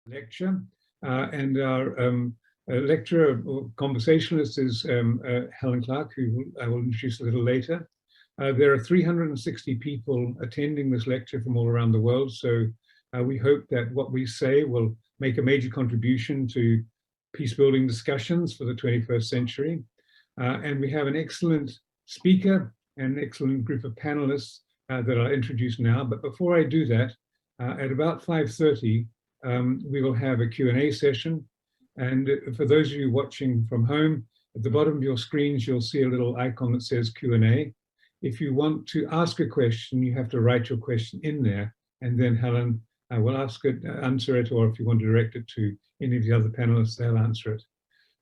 lecture. And our lecturer or conversationalist is Helen Clarke, who I will introduce a little later. There are 360 people attending this lecture from all around the world, so we hope that what we say will make a major contribution to peace-building discussions for the 21st century. And we have an excellent speaker and an excellent group of panelists that I'll introduce now. But before I do that, at about 5:30, we will have a Q&A session. And for those of you watching from home, at the bottom of your screens, you'll see a little icon that says Q&A. If you want to ask a question, you have to write your question in there, and then Helen will answer it, or if you want to direct it to any of the other panelists, they'll answer it.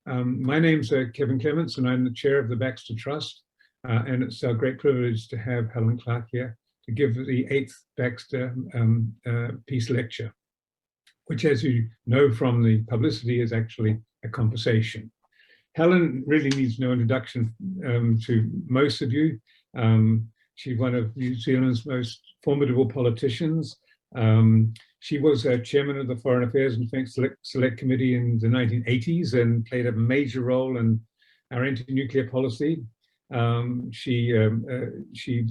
My name's Kevin Clements, and I'm the chair of the Baxter Trust, and it's a great privilege to have Helen Clarke here to give the 8th Baxter Peace Lecture, which, as you know from the publicity, is actually a conversation. Helen really needs no introduction to most of you. She's one of New Zealand's most formidable politicians. She was chairman of the Foreign Affairs and Defence Select Committee in the 1980s and played a major role in our anti-nuclear policy. She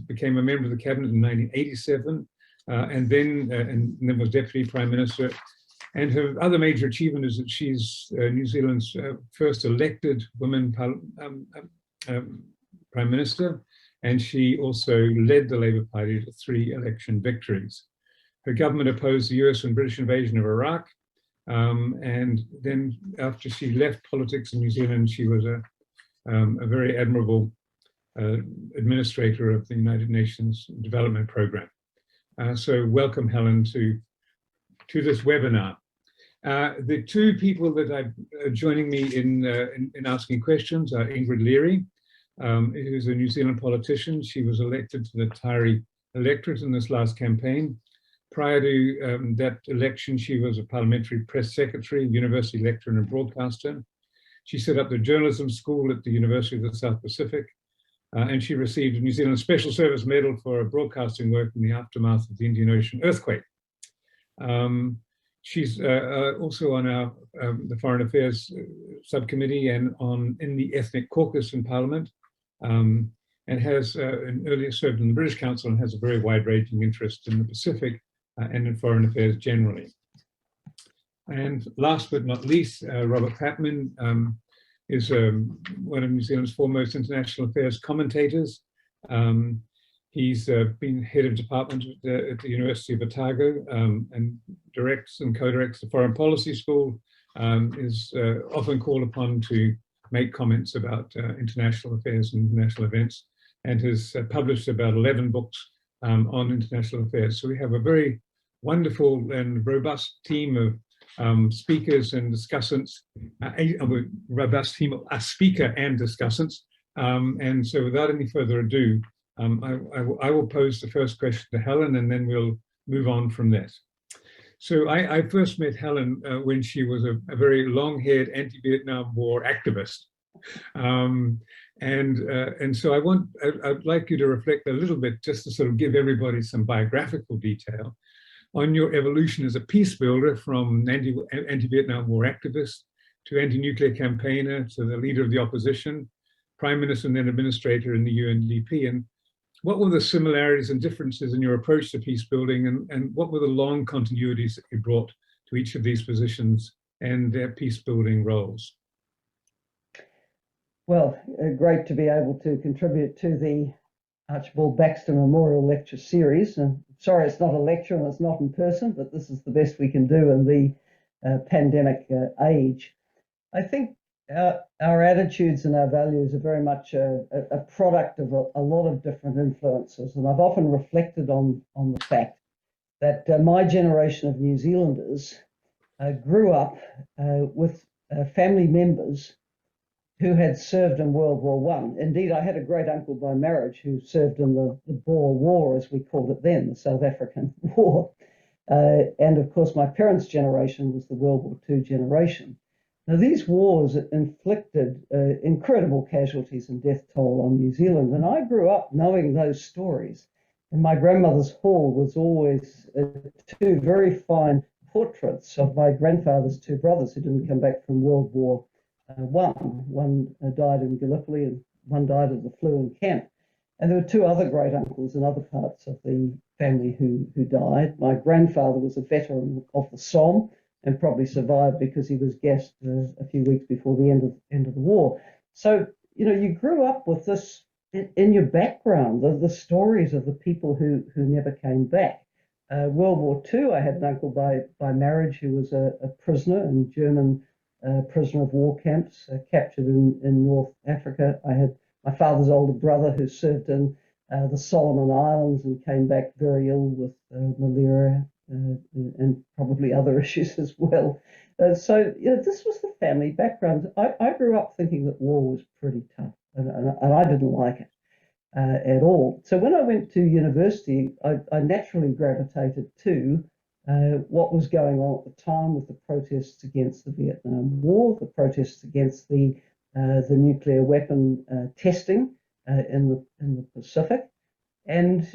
became a member of the cabinet in 1987 and then was deputy prime minister. And her other major achievement is that she's New Zealand's first elected woman prime minister, and she also led the Labour Party to 3 election victories. Her government opposed the US and British invasion of Iraq, and then after she left politics in New Zealand, she was a very admirable administrator of the United Nations Development Programme. So welcome, Helen, to this webinar. The 2 people that are joining me in asking questions are Ingrid Leary, who's a New Zealand politician. She was elected to the Taieri electorate in this last campaign. Prior to that election, she was a parliamentary press secretary, university lecturer and broadcaster. She set up the journalism school at the University of the South Pacific, and she received a New Zealand Special Service Medal for her broadcasting work in the aftermath of the Indian Ocean earthquake. She's also on our the Foreign Affairs Subcommittee and in the Ethnic Caucus in Parliament, and has earlier served in the British Council and has a very wide-ranging interest in the Pacific and in foreign affairs generally. And last but not least, Robert Patman is one of New Zealand's foremost international affairs commentators. He's been head of department at the University of Otago and directs and co-directs the Foreign Policy School, is often called upon to make comments about international affairs and international events, and has published about 11 books on international affairs. So we have a very wonderful and robust team of speakers and discussants, a robust team of speaker and discussants. And so without any further ado, I will pose the first question to Helen, and then we'll move on from that. So I first met Helen when she was a very long-haired anti-Vietnam War activist. And so I'd like you to reflect a little bit, just to sort of give everybody some biographical detail on your evolution as a peace builder from anti-Vietnam War activist to anti-nuclear campaigner to the leader of the opposition, prime minister and then administrator in the UNDP. And what were the similarities and differences in your approach to peace building, and what were the long continuities that you brought to each of these positions and their peace building roles? Well, great to be able to contribute to the Archibald Baxter Memorial Lecture Series. And sorry, it's not a lecture and it's not in person, but this is the best we can do in the pandemic age. I think our attitudes and our values are very much a product of a lot of different influences. And I've often reflected on the fact that my generation of New Zealanders grew up with family members who had served in World War I. Indeed, I had a great uncle by marriage who served in the Boer War, as we called it then, the South African War. And of course, my parents' generation was the World War II generation. Now, these wars inflicted incredible casualties and death toll on New Zealand, and I grew up knowing those stories. And my grandmother's hall was always 2 very fine portraits of my grandfather's two brothers who didn't come back from World War One. One died in Gallipoli and one died of the flu in camp. And there were two other great uncles in other parts of the family who died. My grandfather was a veteran of the Somme and probably survived because he was gassed a few weeks before the end of the war. So, you grew up with this in your background, the stories of the people who never came back. World War II, I had an uncle by marriage who was a prisoner in German prisoner of war camps, captured in North Africa. I had my father's older brother who served in the Solomon Islands and came back very ill with malaria and probably other issues as well. So this was the family background. I grew up thinking that war was pretty tough, and I didn't like it at all. So when I went to university, I naturally gravitated to what was going on at the time with the protests against the Vietnam War, the protests against the nuclear weapon testing in the Pacific. And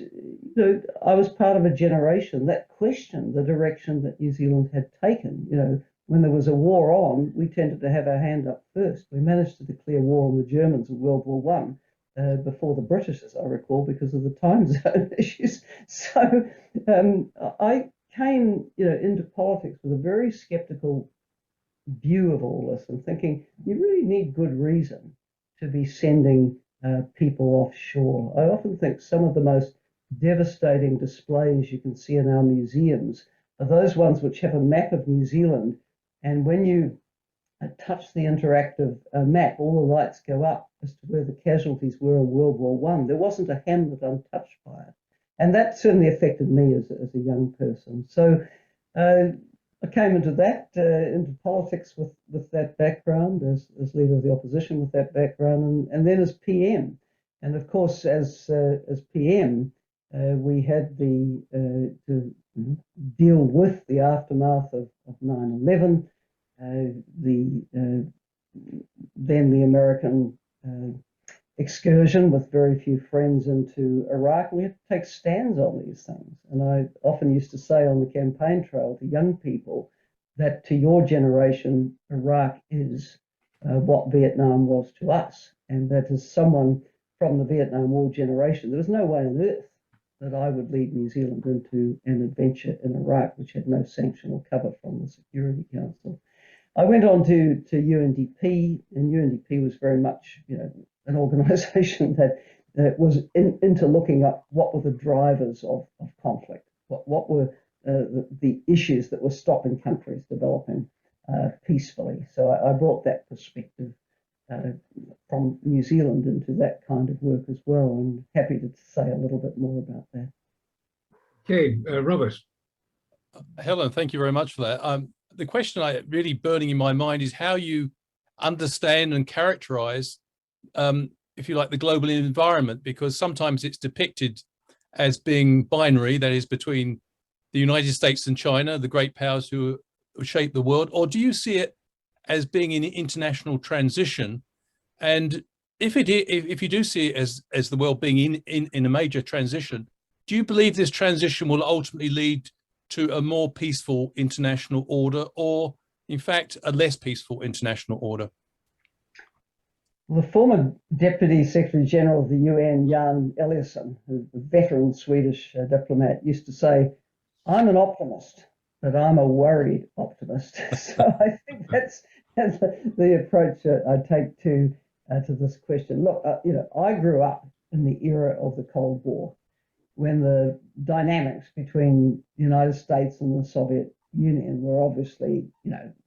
I was part of a generation that questioned the direction that New Zealand had taken. When there was a war on, we tended to have our hand up first. We managed to declare war on the Germans in World War One before the British, as I recall, because of the time zone issues. So I came into politics with a very skeptical view of all this and thinking you really need good reason to be sending people offshore. I often think some of the most devastating displays you can see in our museums are those ones which have a map of New Zealand, and when you touch the interactive map, all the lights go up as to where the casualties were in World War One. There wasn't a hamlet untouched by it, and that certainly affected me as a young person. So I came into politics with that background, as leader of the opposition with that background, and then as PM. And of course, as PM, we had to deal with the aftermath of 9/11, then the American excursion with very few friends into Iraq. We had to take stands on these things. And I often used to say on the campaign trail to young people that to your generation, Iraq is what Vietnam was to us. And that as someone from the Vietnam War generation, there was no way on earth that I would lead New Zealand into an adventure in Iraq, which had no sanction or cover from the Security Council. I went on to UNDP, and UNDP was very much, an organisation that was into looking up what were the drivers of conflict, what were the issues that were stopping countries developing peacefully. So I brought that perspective from New Zealand into that kind of work as well, and happy to say a little bit more about that. Okay, Robert. Helen, thank you very much for that. The question really burning in my mind is how you understand and characterize, if you like, the global environment, because sometimes it's depicted as being binary, that is between the United States and China, the great powers who shape the world, or do you see it as being in international transition? And if you do see it as the world being in a major transition, do you believe this transition will ultimately lead to a more peaceful international order, or in fact a less peaceful international order? The former Deputy Secretary General of the UN, Jan Eliasson, who's a veteran Swedish diplomat, used to say, "I'm an optimist, but I'm a worried optimist." So I think that's the approach I take to this question. Look, I grew up in the era of the Cold War, when the dynamics between the United States and the Soviet Union were obviously,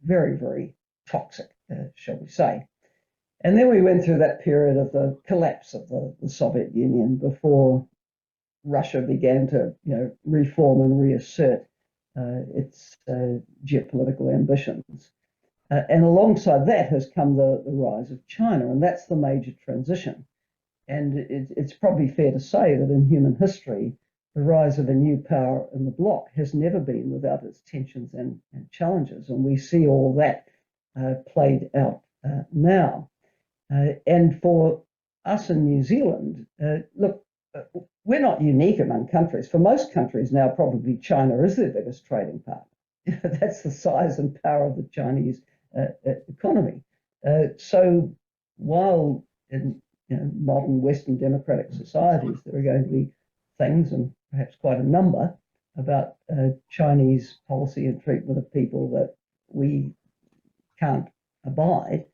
very, very toxic, shall we say. And then we went through that period of the collapse of the Soviet Union before Russia began to, reform and reassert its geopolitical ambitions. And alongside that has come the rise of China, and that's the major transition. And it's probably fair to say that in human history, the rise of a new power in the bloc has never been without its tensions and challenges. And we see all that played out now. And for us in New Zealand, look, we're not unique among countries. For most countries now, probably China is their biggest trading partner. that's the size and power of the Chinese economy. So while in modern Western democratic societies there are going to be things, and perhaps quite a number, about Chinese policy and treatment of people that we can't abide,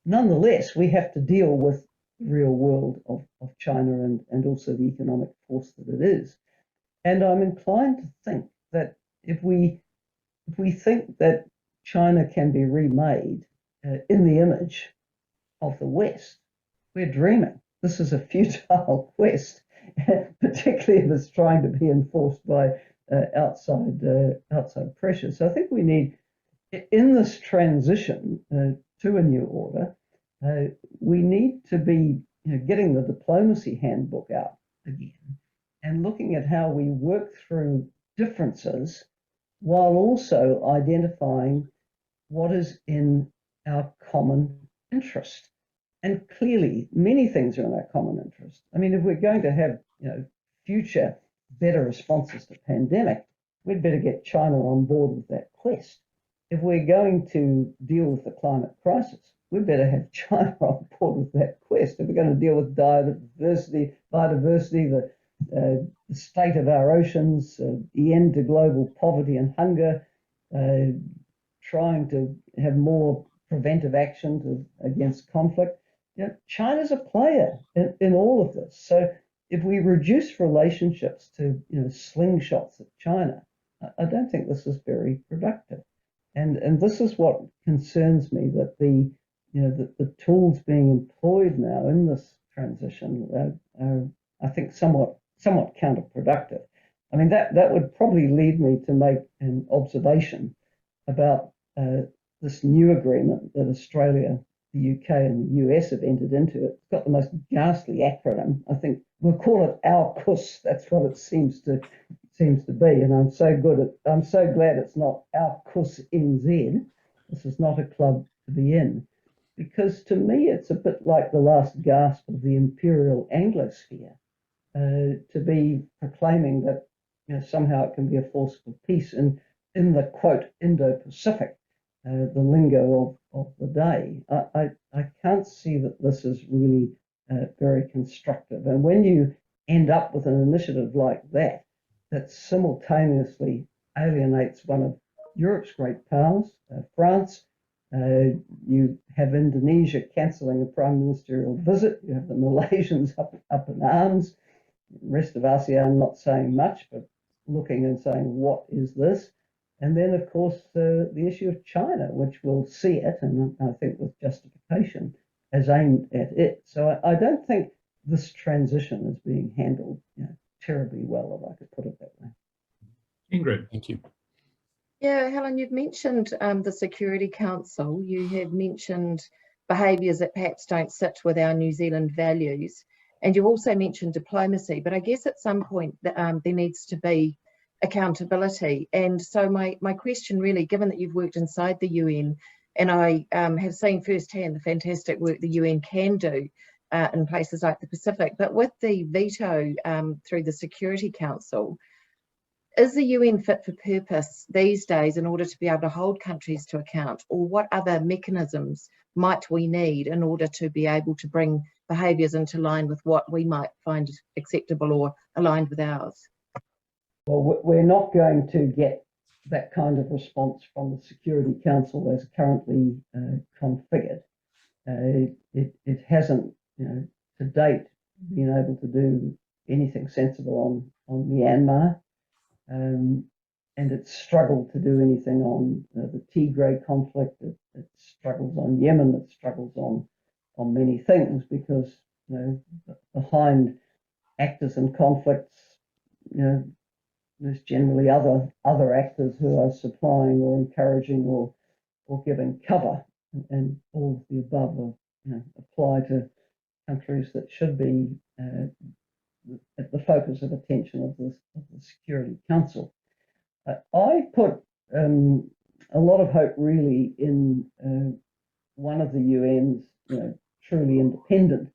nonetheless we have to deal with the real world of China and also the economic force that it is. And I'm inclined to think that if we think that China can be remade in the image of the West, we're dreaming. This is a futile quest, particularly if it's trying to be enforced by outside pressure. So I think we need, in this transition to a new order, we need to be getting the diplomacy handbook out again and looking at how we work through differences while also identifying what is in our common interest. And clearly, many things are in our common interest. I mean, if we're going to have future better responses to pandemic, we'd better get China on board with that quest. If we're going to deal with the climate crisis, we'd better have China on board with that quest. If we're going to deal with biodiversity, the state of our oceans, the end to global poverty and hunger, trying to have more preventive action against conflict, China's a player in all of this. So if we reduce relationships to slingshots at China, I don't think this is very productive. And this is what concerns me, that the tools being employed now in this transition are I think somewhat counterproductive. I mean, that would probably lead me to make an observation about this new agreement that Australia, the UK and the US have entered into. It's got the most ghastly acronym. I think we'll call it AUKUS. That's what it seems to be. And I'm so glad it's not AUKUS NZ. This is not a club to be in, because to me it's a bit like the last gasp of the imperial Anglosphere, to be proclaiming that somehow it can be a force for peace in the quote Indo-Pacific, the lingo of the day. I can't see that this is really very constructive. And when you end up with an initiative like that simultaneously alienates one of Europe's great powers, France, you have Indonesia cancelling a prime ministerial visit, you have the Malaysians up in arms, the rest of ASEAN not saying much, but looking and saying, what is this? And then, of course, the issue of China, which will see it, and I think with justification, as aimed at it. So I don't think this transition is being handled terribly well, if I could put it that way. Ingrid. Thank you. Yeah, Helen, you've mentioned the Security Council. You have mentioned behaviours that perhaps don't sit with our New Zealand values. And you also mentioned diplomacy, but I guess at some point there needs to be accountability. And so my question really, given that you've worked inside the UN, and I have seen firsthand the fantastic work the UN can do in places like the Pacific, but with the veto through the Security Council, is the UN fit for purpose these days in order to be able to hold countries to account, or what other mechanisms might we need in order to be able to bring behaviours into line with what we might find acceptable or aligned with ours? Well, we're not going to get that kind of response from the Security Council as currently configured. It hasn't, to date, been able to do anything sensible on Myanmar, and it's struggled to do anything on the Tigray conflict. It struggles on Yemen. It struggles on many things because behind actors in conflicts, there's generally other actors who are supplying or encouraging or giving cover, and all of the above apply to countries that should be at the focus of attention of the Security Council. I put a lot of hope really in one of the UN's truly independent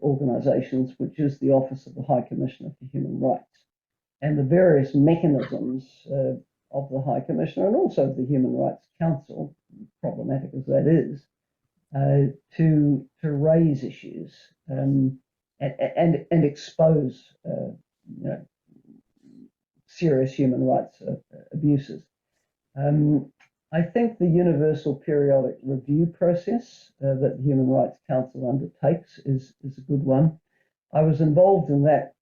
organisations, which is the Office of the High Commissioner for Human Rights, and the various mechanisms of the High Commissioner and also of the Human Rights Council, problematic as that is, to raise issues and expose serious human rights abuses. I think the universal periodic review process that the Human Rights Council undertakes is a good one. I was involved in that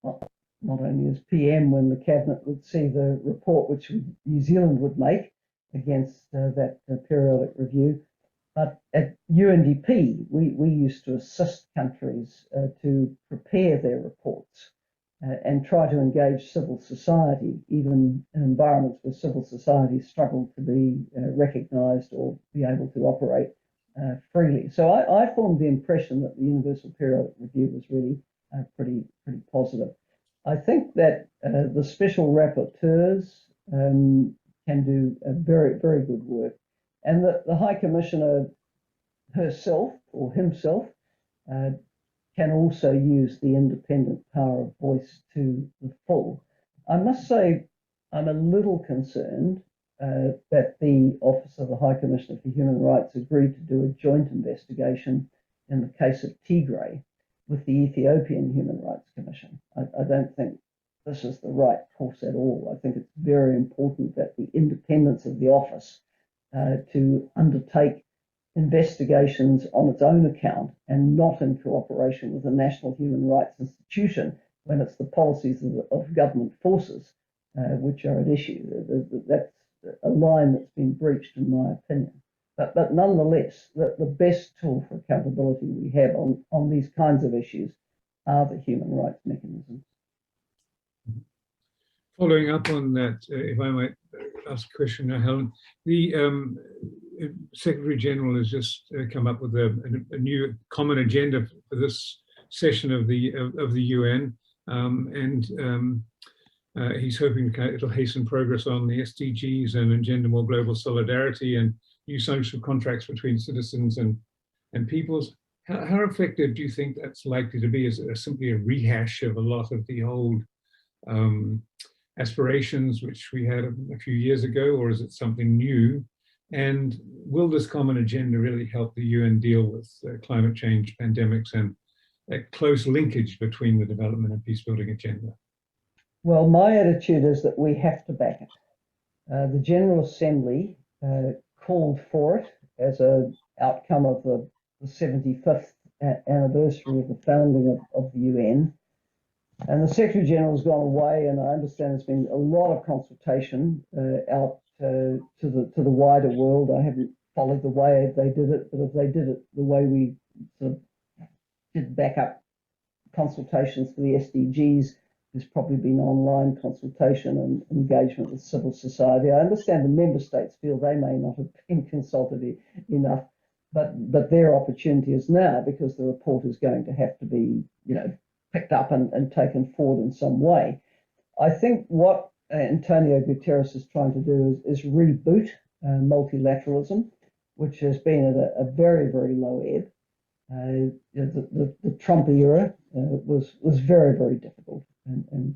not only as PM when the Cabinet would see the report which New Zealand would make against that periodic review, but at UNDP we used to assist countries to prepare their reports and try to engage civil society, even in environments where civil society struggled to be recognised or be able to operate freely. So I formed the impression that the Universal Periodic Review was really pretty positive. I think that the special rapporteurs can do very good work, and the High Commissioner herself or himself can also use the independent power of voice to the full. I must say I'm a little concerned that the Office of the High Commissioner for Human Rights agreed to do a joint investigation in the case of Tigray with the Ethiopian Human Rights Commission. I don't think this is the right course at all. I think it's very important that the independence of the office to undertake investigations on its own account and not in cooperation with the National Human Rights Institution when it's the policies of government forces which are at issue. That's a line that's been breached in my opinion. But nonetheless, the best tool for accountability we have on these kinds of issues are the human rights mechanisms. Following up on that, if I might ask a question now, Helen, the Secretary General has just come up with a new common agenda for this session of the UN, and he's hoping it'll hasten progress on the SDGs and engender more global solidarity and new social contracts between citizens and peoples. How effective do you think that's likely to be? Is it simply a rehash of a lot of the old aspirations which we had a few years ago, or is it something new? And will this common agenda really help the UN deal with climate change, pandemics, and a close linkage between the development and peace-building agenda? Well, my attitude is that we have to back it. The General Assembly called for it as an outcome of the 75th anniversary of the founding of the UN. And the Secretary General has gone away, and I understand there's been a lot of consultation out to the wider world. I haven't followed the way they did it, but if they did it the way we sort of did backup consultations for the SDGs, there's probably been online consultation and engagement with civil society. I understand the member states feel they may not have been consulted enough, but their opportunity is now, because the report is going to have to be, picked up and taken forward in some way. I think what Antonio Guterres is trying to do is reboot multilateralism, which has been at a very low ebb. The Trump era was very difficult and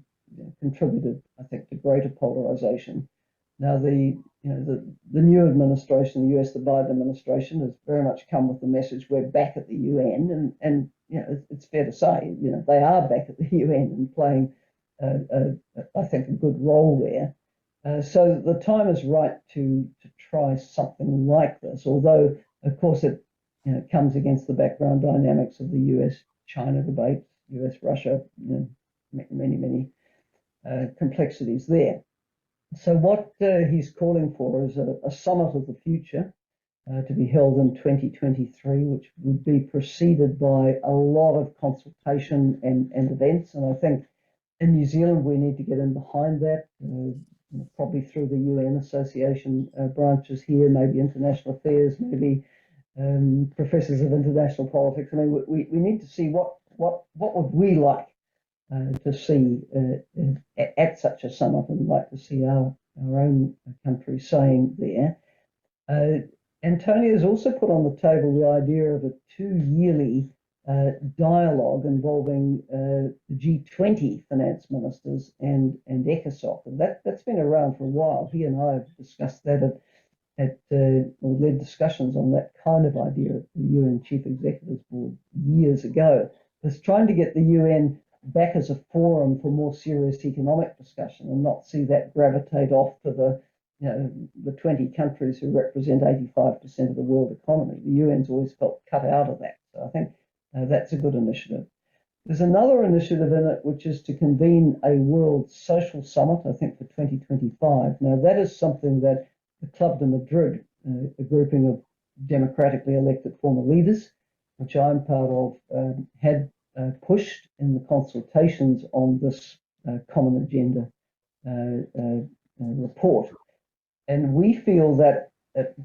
contributed, I think, to greater polarization. Now the new administration, the US, the Biden administration, has very much come with the message we're back at the UN, and it's fair to say they are back at the UN and playing I think a good role there. So the time is right to try something like this, although of course it comes against the background dynamics of the US-China debate, US-Russia, many complexities there. So what he's calling for is a summit of the future to be held in 2023, which would be preceded by a lot of consultation and events. And I think in New Zealand, we need to get in behind that, probably through the UN Association branches here, maybe international affairs, maybe professors of international politics. I mean, we need to see what would we like to see at such a summit, and like to see our own country saying there. Antonio has also put on the table the idea of a 2-yearly dialogue involving the G20 finance ministers and ECOSOC. And that's been around for a while. He and I have discussed that or led discussions on that kind of idea at the UN Chief Executives Board years ago. It's trying to get the UN back as a forum for more serious economic discussion and not see that gravitate off to the 20 countries who represent 85% of the world economy. The UN's always felt cut out of that. So I think that's a good initiative. There's another initiative in it, which is to convene a World Social Summit, I think, for 2025. Now, that is something that the Club de Madrid, a grouping of democratically elected former leaders, which I'm part of, had pushed in the consultations on this common agenda report. And we feel that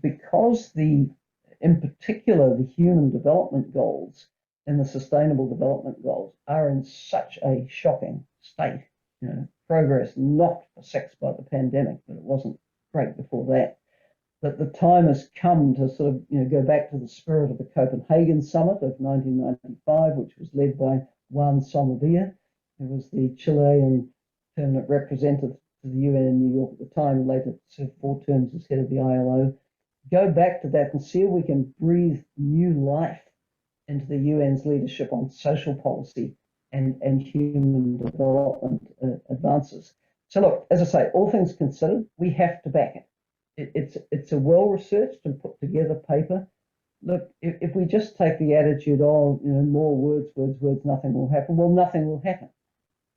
because in particular, the human development goals and the sustainable development goals are in such a shocking state, progress knocked for 6 by the pandemic, but it wasn't great before that, that the time has come to sort of go back to the spirit of the Copenhagen Summit of 1995, which was led by Juan Somavia, who was the Chilean permanent representative to the UN in New York at the time, later served 4 terms as head of the ILO. Go back to that and see if we can breathe new life into the UN's leadership on social policy and human development advances. So look, as I say, all things considered, we have to back it. It's a well-researched and put together paper. Look, if we just take the attitude of, more words, nothing will happen, well, nothing will happen.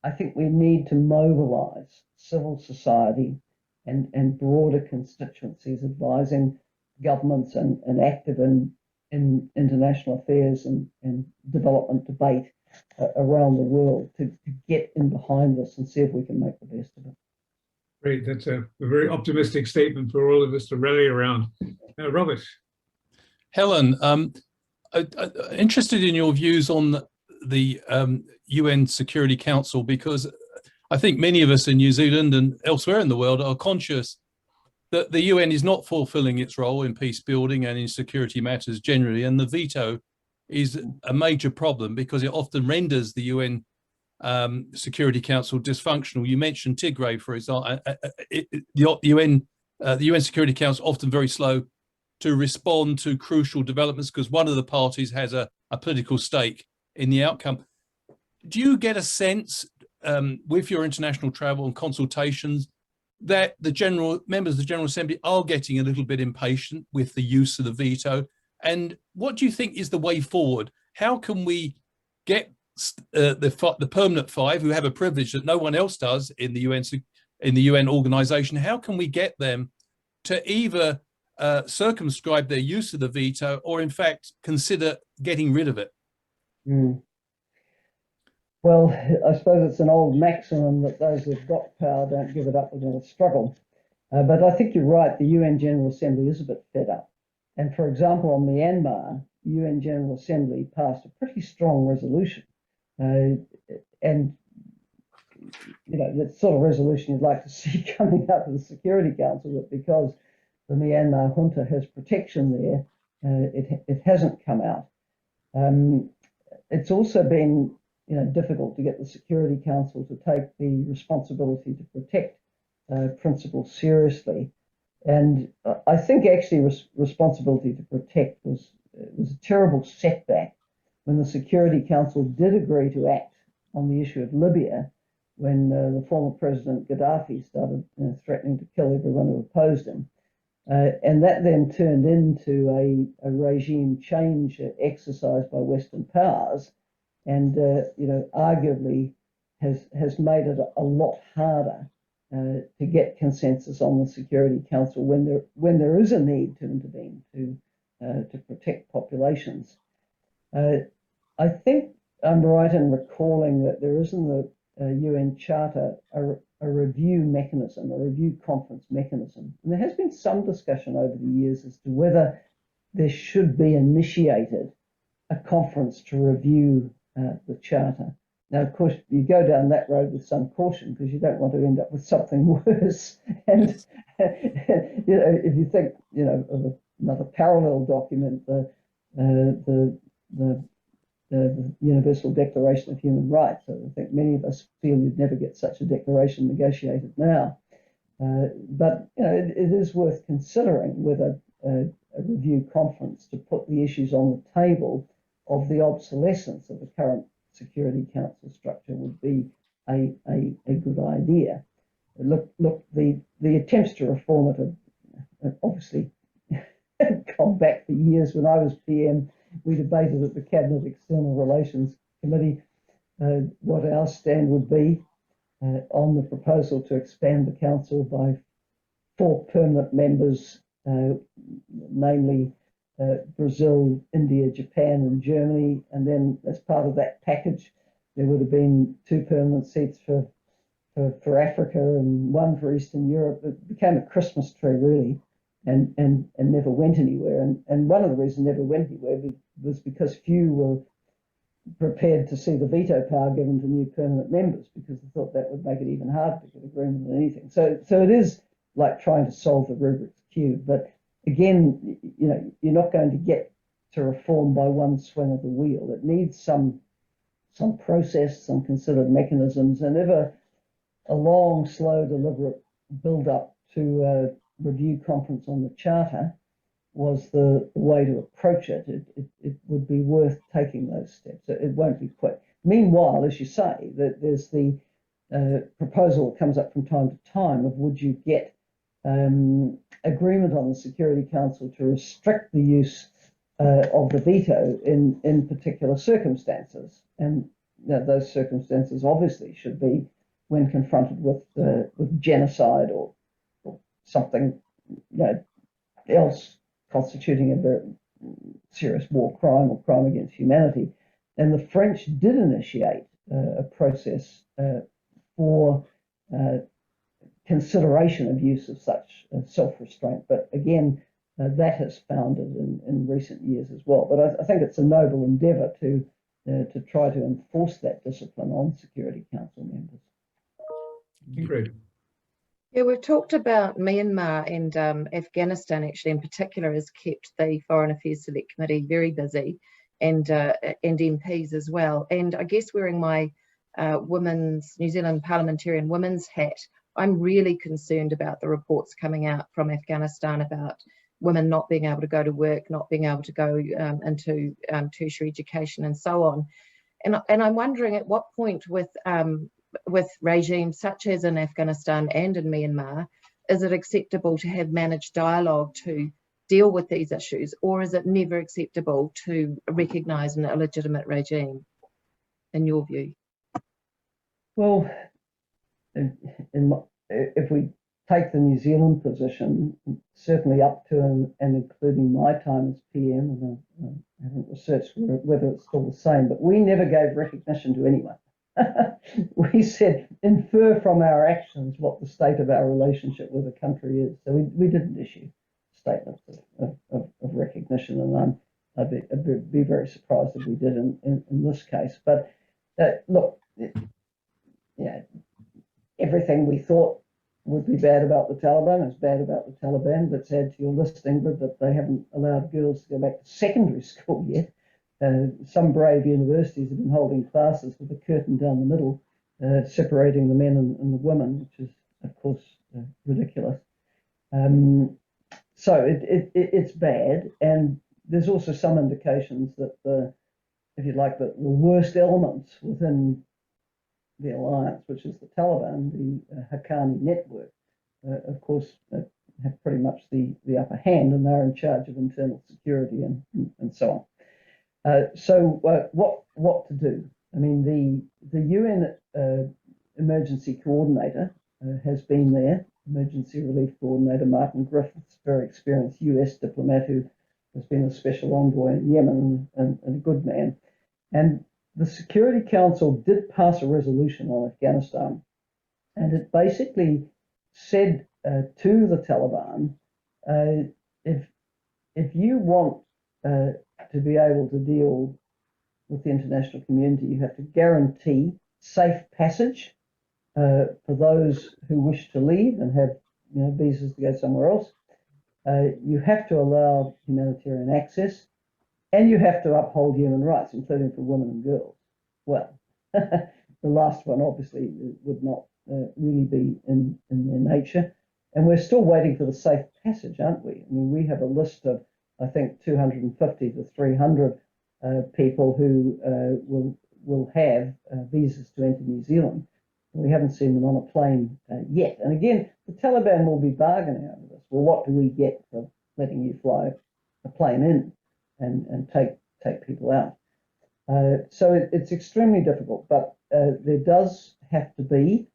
I think we need to mobilize civil society and broader constituencies advising governments and active in international affairs and development debate around the world to get in behind this and see if we can make the best of it. Great, that's a very optimistic statement for all of us to rally around. Robert. Helen, interested in your views on the UN Security Council, because I think many of us in New Zealand and elsewhere in the world are conscious that the UN is not fulfilling its role in peace building and in security matters generally, and the veto is a major problem because it often renders the UN Security Council dysfunctional. You mentioned Tigray, for example. The UN Security Council often very slow to respond to crucial developments because one of the parties has a political stake in the outcome. Do you get a sense with your international travel and consultations that the members of the General Assembly are getting a little bit impatient with the use of the veto? And what do you think is the way forward? How can we get the permanent 5, who have a privilege that no one else does in the UN organization, how can we get them to either circumscribe their use of the veto or in fact consider getting rid of it? Well, I suppose it's an old maximum that those who've got power don't give it up without a struggle. But I think you're right, the UN General Assembly is a bit fed up. And for example, on Myanmar, the UN General Assembly passed a pretty strong resolution. And, the sort of resolution you'd like to see coming out of the Security Council, but because the Myanmar junta has protection there, it hasn't come out. It's also been difficult to get the Security Council to take the responsibility to protect principles seriously. And I think actually responsibility to protect was a terrible setback when the Security Council did agree to act on the issue of Libya, when the former President Gaddafi started threatening to kill everyone who opposed him. And that then turned into a regime change exercise by Western powers, and arguably has made it a lot harder to get consensus on the Security Council when there is a need to intervene to protect populations. I think I'm right in recalling that there is in the UN Charter a review mechanism, a review conference mechanism. And there has been some discussion over the years as to whether there should be initiated a conference to review the Charter. Now, of course, you go down that road with some caution because you don't want to end up with something worse. And if you think, of another parallel document, the Universal Declaration of Human Rights. So I think many of us feel you'd never get such a declaration negotiated now. But it is worth considering whether a review conference to put the issues on the table of the obsolescence of the current Security Council structure would be a good idea. Look, the attempts to reform it have obviously gone back for years. When I was PM, we debated at the Cabinet External Relations Committee what our stand would be on the proposal to expand the council by 4 permanent members, namely Brazil, India, Japan, and Germany. And then as part of that package, there would have been 2 permanent seats for Africa and 1 for Eastern Europe. It became a Christmas tree, really, and never went anywhere. And one of the reasons it never went anywhere was because few were prepared to see the veto power given to new permanent members, because they thought that would make it even harder to get agreement on anything. So it is like trying to solve the Rubik's Cube. But again, you're not going to get to reform by one swing of the wheel. It needs some process, some considered mechanisms, and ever a long, slow, deliberate build-up to a review conference on the Charter was the way to approach it. It would be worth taking those steps. It won't be quick. Meanwhile, as you say, that there's the proposal that comes up from time to time of would you get agreement on the Security Council to restrict the use of the veto in particular circumstances. And those circumstances obviously should be when confronted with genocide or something else constituting a very serious war crime or crime against humanity. And the French did initiate a process for consideration of use of such self-restraint. But again, that has foundered in recent years as well. But I think it's a noble endeavour to try to enforce that discipline on Security Council members. Ingrid. Yeah, we've talked about Myanmar, and Afghanistan actually in particular has kept the Foreign Affairs Select Committee very busy, and MPs as well. And I guess wearing my New Zealand Parliamentarian Women's hat, I'm really concerned about the reports coming out from Afghanistan about women not being able to go to work, not being able to go into tertiary education and so on. And I'm wondering at what point with regimes such as in Afghanistan and in Myanmar, is it acceptable to have managed dialogue to deal with these issues, or is it never acceptable to recognise an illegitimate regime, in your view? Well, if we take the New Zealand position, certainly up to and including my time as PM, and I haven't researched whether it's still the same, but we never gave recognition to anyone. We said, infer from our actions what the state of our relationship with a country is. So we didn't issue statements of recognition, and I'd be very surprised if we did in this case. But look, everything we thought would be bad about the Taliban is bad about the Taliban. Let's add to your list, Ingrid, that they haven't allowed girls to go back to secondary school yet. Some brave universities have been holding classes with a curtain down the middle, separating the men and the women, which is, of course, ridiculous. So it's bad, and there's also some indications that if you like, the worst elements within the alliance, which is the Taliban, the Haqqani network, of course, have pretty much the upper hand, and they're in charge of internal security and so on. So what to do? I mean, the UN emergency coordinator has been there, emergency relief coordinator Martin Griffiths, very experienced US diplomat who has been a special envoy in Yemen and a good man. And the Security Council did pass a resolution on Afghanistan, and it basically said to the Taliban, if you want to be able to deal with the international community, you have to guarantee safe passage for those who wish to leave and have visas to go somewhere else. You have to allow humanitarian access, And you have to uphold human rights, including for women and girls. Well, the last one obviously would not really be in their nature. And we're still waiting for the safe passage, aren't we? I mean, we have a list of, I think, 250 to 300 people who will have visas to enter New Zealand. We haven't seen them on a plane yet. And again, the Taliban will be bargaining over this. Well, what do we get for letting you fly a plane in and take people out? So it's extremely difficult, but there does have to be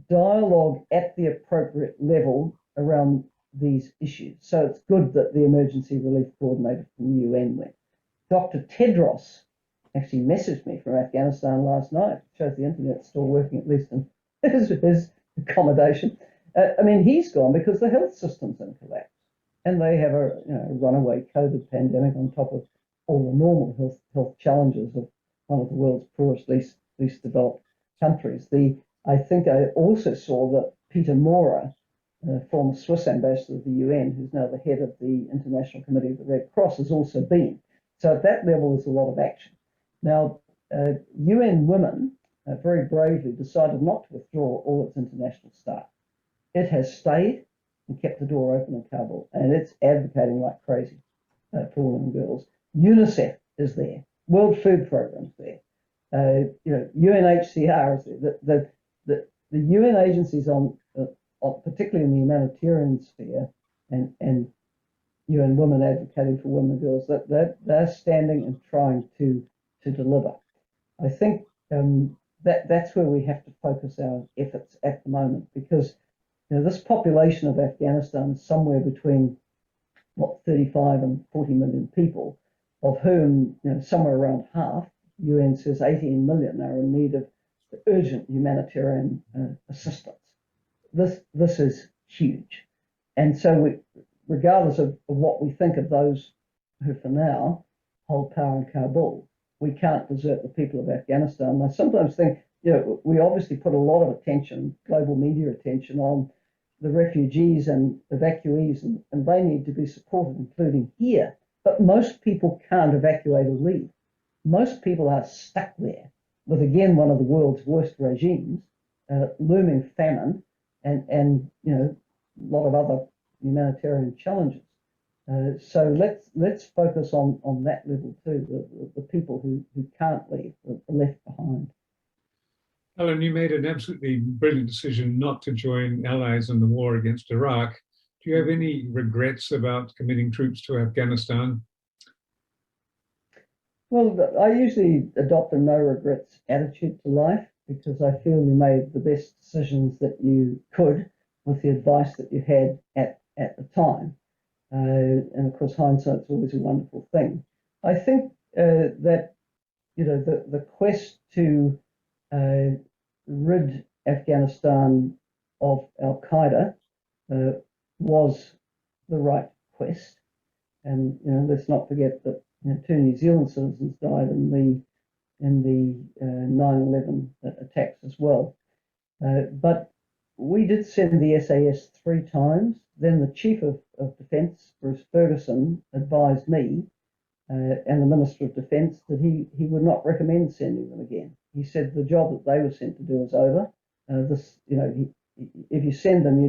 dialogue at the appropriate level around these issues. So it's good that the Emergency Relief Coordinator from the UN went. Dr. Tedros actually messaged me from Afghanistan last night. It shows the internet's still working, at least in his accommodation. I mean, he's gone because the health system's in collapse, and they have a runaway COVID pandemic on top of all the normal health challenges of one of the world's poorest, least developed countries. I think I also saw that Peter Maurer, former Swiss ambassador of the UN, who's now the head of the International Committee of the Red Cross, has also been. So at that level, there's a lot of action. Now, UN Women very bravely decided not to withdraw all its international staff. It has stayed and kept the door open in Kabul, and it's advocating like crazy for women and girls. UNICEF is there. World Food Programme's there. UNHCR is there. The UN agencies particularly in the humanitarian sphere, and UN Women advocating for women and girls, that they're standing and trying to deliver. I think that's where we have to focus our efforts at the moment, because this population of Afghanistan is somewhere between 35 and 40 million people, of whom somewhere around half, UN says 18 million, are in need of urgent humanitarian assistance. This is huge, and so regardless of what we think of those who for now hold power in Kabul, we can't desert the people of Afghanistan. I sometimes think, we obviously put a lot of attention, global media attention, on the refugees and evacuees, and they need to be supported, including here. But most people can't evacuate or leave. Most people are stuck there with, again, one of the world's worst regimes, looming famine, and a lot of other humanitarian challenges. So let's focus on that level too, the people who can't leave, are left behind. Helen, you made an absolutely brilliant decision not to join allies in the war against Iraq. Do you have any regrets about committing troops to Afghanistan? Well, I usually adopt a no regrets attitude to life, because I feel you made the best decisions that you could with the advice that you had at the time. And of course, hindsight's always a wonderful thing. I think that the quest to rid Afghanistan of Al Qaeda was the right quest. And let's not forget that 2 New Zealand citizens died in the 9/11 attacks as well. But we did send the SAS 3 times. Then the Chief of Defence, Bruce Ferguson, advised me and the Minister of Defence that he would not recommend sending them again. He said the job that they were sent to do is over. If you send them,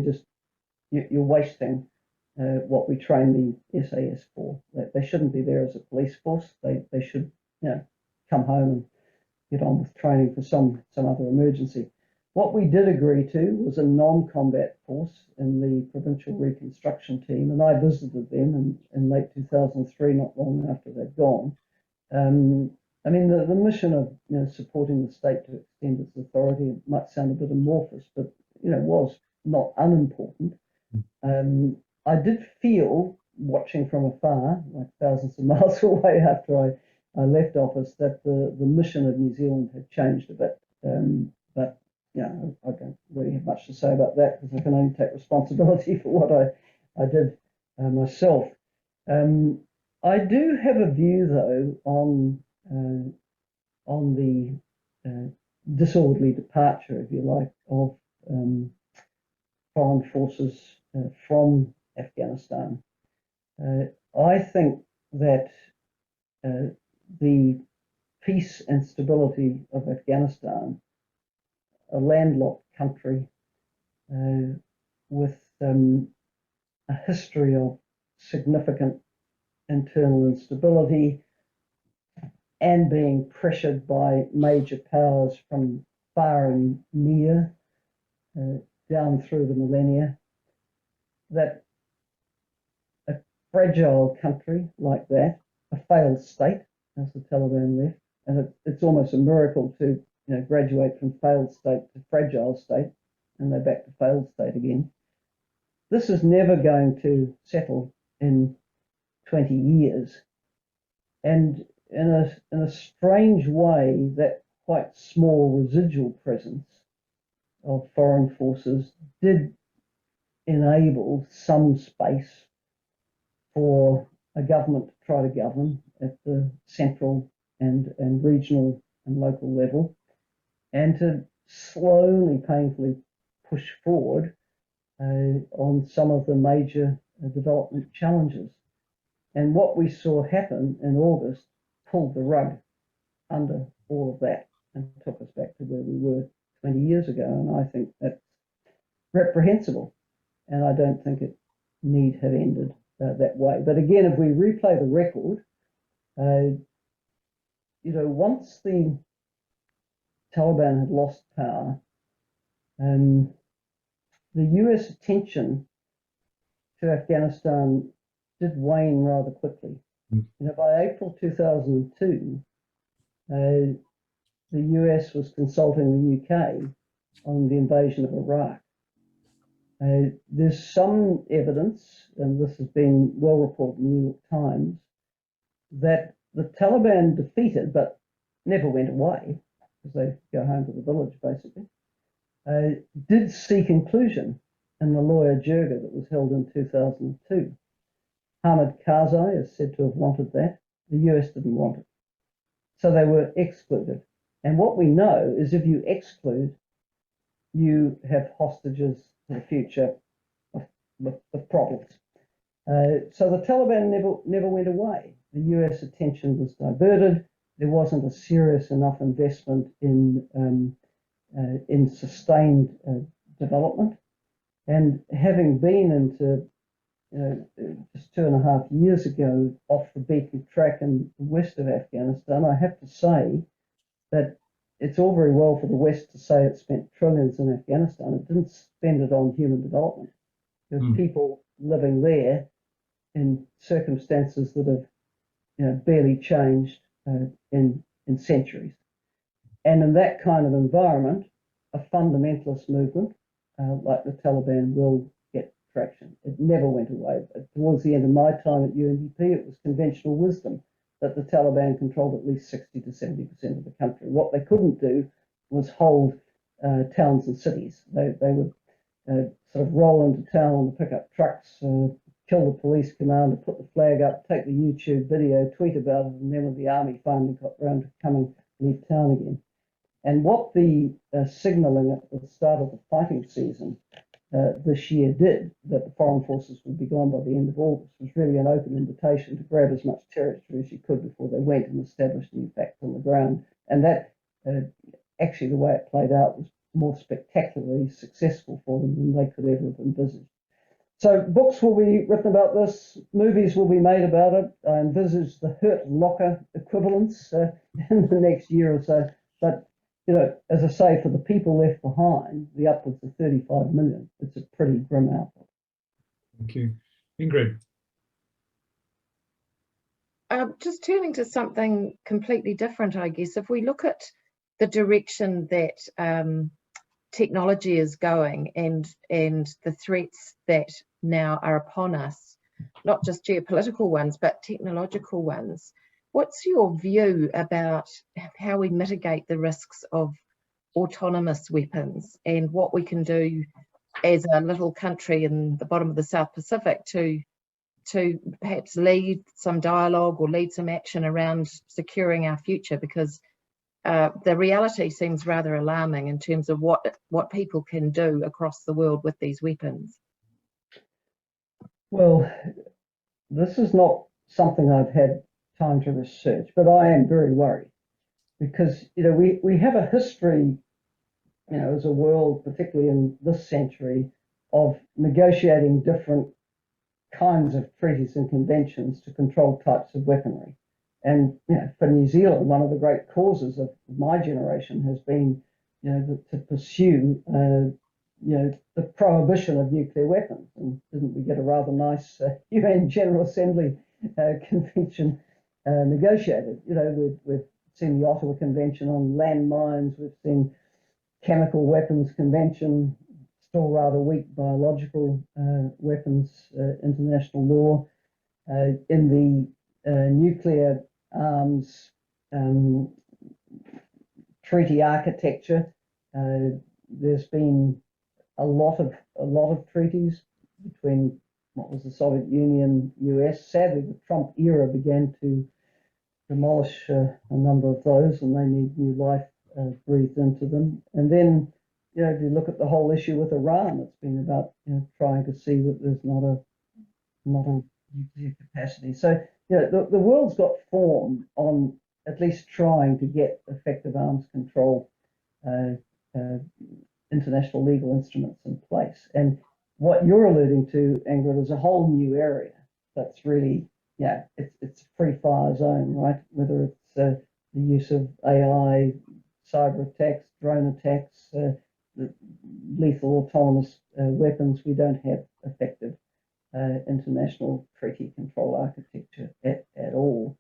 you're wasting what we train the SAS for. They shouldn't be there as a police force. They should come home and get on with training for some other emergency. What we did agree to was a non-combat force in the Provincial Reconstruction Team, and I visited them in late 2003, not long after they'd gone. I mean, the mission of supporting the state to extend its authority might sound a bit amorphous, but was not unimportant. I did feel, watching from afar, like thousands of miles away after I left office, that the mission of New Zealand had changed a bit. But I don't really have much to say about that, because I can only take responsibility for what I did myself. I do have a view, though, on the disorderly departure, if you like, of foreign forces from Afghanistan. I think that the peace and stability of Afghanistan, a landlocked country with a history of significant internal instability and being pressured by major powers from far and near down through the millennia, that a fragile country like that, a failed state, as the Taliban left, and it's almost a miracle to graduate from failed state to fragile state, and they're back to failed state again. This is never going to settle in 20 years. And in a strange way, that quite small residual presence of foreign forces did enable some space for a government to try to govern at the central and regional and local level, and to slowly, painfully push forward on some of the major development challenges. And what we saw happen in August pulled the rug under all of that and took us back to where we were 20 years ago. And I think that's reprehensible. And I don't think it need have ended that way. But again, if we replay the record, once the Taliban had lost power, the US attention to Afghanistan did wane rather quickly. By April 2002, the US was consulting the UK on the invasion of Iraq. There's some evidence, and this has been well reported in the New York Times, that the Taliban defeated, but never went away, because they go home to the village basically, did seek inclusion in the lawyer jirga that was held in 2002. Hamid Karzai is said to have wanted that. The US didn't want it. So they were excluded. And what we know is if you exclude, you have hostages to the future of problems. So the Taliban never went away. The US attention was diverted. There wasn't a serious enough investment in sustained development. And having been into just 2.5 years ago off the beaten track in the west of Afghanistan, I have to say that it's all very well for the West to say it spent trillions in Afghanistan. It didn't spend it on human development. There's people living there in circumstances that have barely changed in centuries. And in that kind of environment, a fundamentalist movement like the Taliban will get traction. It never went away. But towards the end of my time at UNDP, it was conventional wisdom that the Taliban controlled at least 60 to 70% of the country. What they couldn't do was hold towns and cities. They would sort of roll into town on the pickup trucks, kill the police commander, put the flag up, take the YouTube video, tweet about it, and then when the army finally got around to coming, leave town again. And what the signalling at the start of the fighting season this year did, that the foreign forces would be gone by the end of August, was really an open invitation to grab as much territory as you could before they went and established new facts on the ground. And that, actually, the way it played out was more spectacularly successful for them than they could ever have envisaged. So books will be written about this, movies will be made about it. I envisage the Hurt Locker equivalents in the next year or so. But as I say, for the people left behind, the upwards of 35 million, it's a pretty grim outlook. Thank you. Ingrid. Just turning to something completely different, I guess. If we look at the direction that technology is going and the threats that now are upon us, not just geopolitical ones, but technological ones, what's your view about how we mitigate the risks of autonomous weapons and what we can do as a little country in the bottom of the South Pacific to perhaps lead some dialogue or lead some action around securing our future? Because the reality seems rather alarming in terms of what people can do across the world with these weapons. Well, this is not something I've had time to research, but I am very worried because, we have a history, as a world, particularly in this century, of negotiating different kinds of treaties and conventions to control types of weaponry. And for New Zealand, one of the great causes of my generation has been, to pursue, the prohibition of nuclear weapons. And didn't we get a rather nice UN General Assembly convention negotiated? We've seen the Ottawa Convention on landmines. We've seen chemical weapons convention, still rather weak biological weapons international law. In the nuclear arms treaty architecture, there's been a lot of treaties between what was the Soviet Union, US. Sadly, the Trump era began to demolish a number of those, and they need new life breathed into them. And then, if you look at the whole issue with Iran, it's been about trying to see that there's not a nuclear capacity. So the world's got form on at least trying to get effective arms control international legal instruments in place. And what you're alluding to, Ingrid, is a whole new area that's really, it's a free fire zone, right? Whether it's the use of AI, cyber attacks, drone attacks, lethal autonomous weapons, we don't have effective international treaty control architecture at all.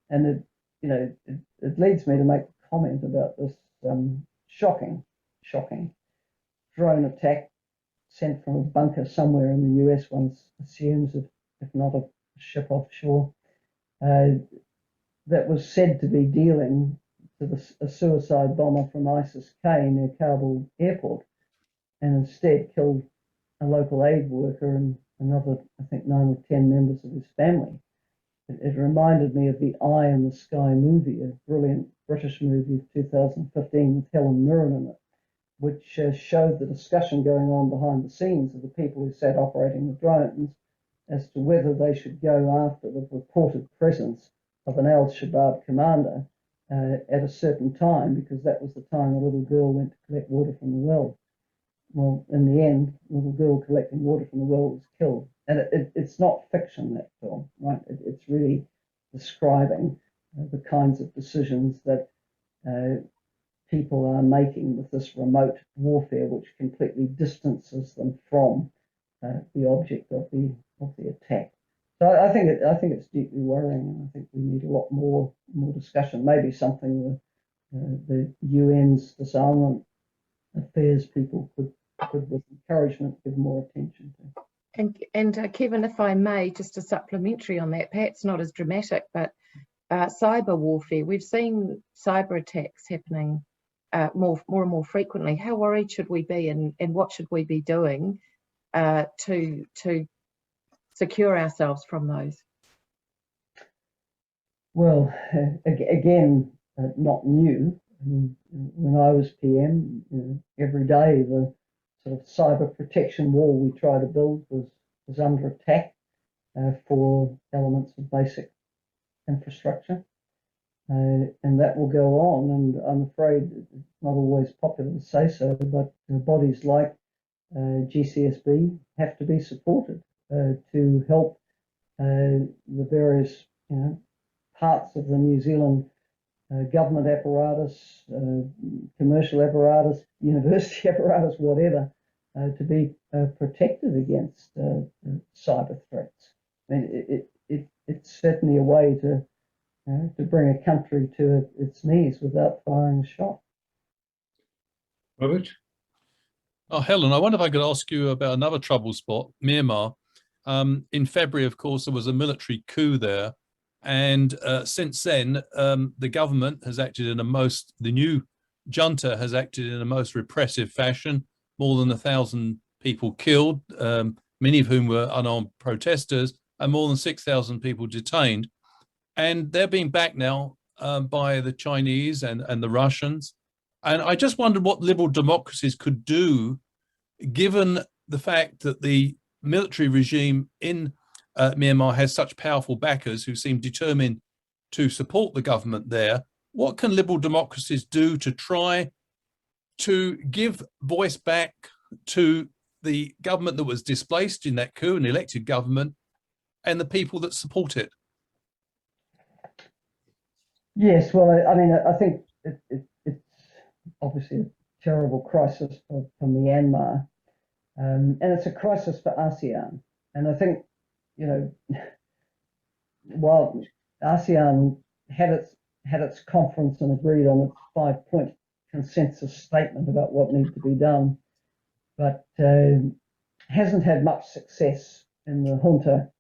And it leads me to make a comment about this shocking drone attack sent from a bunker somewhere in the US, one assumes, if not a ship offshore, that was said to be dealing to a suicide bomber from ISIS-K near Kabul airport, and instead killed a local aid worker and another, I think, 9 or 10 members of his family. It reminded me of the Eye in the Sky movie, a brilliant British movie of 2015 with Helen in it, which showed the discussion going on behind the scenes of the people who sat operating the drones as to whether they should go after the reported presence of an al-Shabaab commander at a certain time, because that was the time a little girl went to collect water from the well. Well, in the end, the little girl collecting water from the well was killed. And it's not fiction, that film, right? It's really describing the kinds of decisions that people are making with this remote warfare, which completely distances them from the object of the attack. So I think it's deeply worrying, and I think we need a lot more discussion. Maybe something the UN's disarmament affairs people could, with encouragement, give more attention to. And Kevin, if I may, just a supplementary on that, perhaps not as dramatic, but cyber warfare. We've seen cyber attacks happening more and more frequently. How worried should we be, and what should we be doing to secure ourselves from those? Well, again, not new. I mean, when I was PM, every day the sort of cyber protection wall we try to build was under attack for elements of basic infrastructure. And that will go on, and I'm afraid it's not always popular to say so, but bodies like GCSB have to be supported to help the various parts of the New Zealand government apparatus, commercial apparatus, university apparatus, whatever, to be protected against cyber threats. I mean, it's certainly a way to bring a country to its knees without firing a shot. Robert? Oh, Helen, I wonder if I could ask you about another trouble spot, Myanmar. In February, of course, there was a military coup there. And since then, the government has acted in the new junta has acted in a most repressive fashion. More than 1,000 people killed, many of whom were unarmed protesters, and more than 6,000 people detained. And they're being backed now by the Chinese and the Russians. And I just wondered what liberal democracies could do, given the fact that the military regime in Myanmar has such powerful backers who seem determined to support the government there. What can liberal democracies do to try to give voice back to the government that was displaced in that coup, an elected government, and the people that support it? Yes, well, I mean, I think it's obviously a terrible crisis for Myanmar, and it's a crisis for ASEAN. And I think, you know, while ASEAN had its conference and agreed on its 5-point consensus statement about what needs to be done, but hasn't had much success in the junta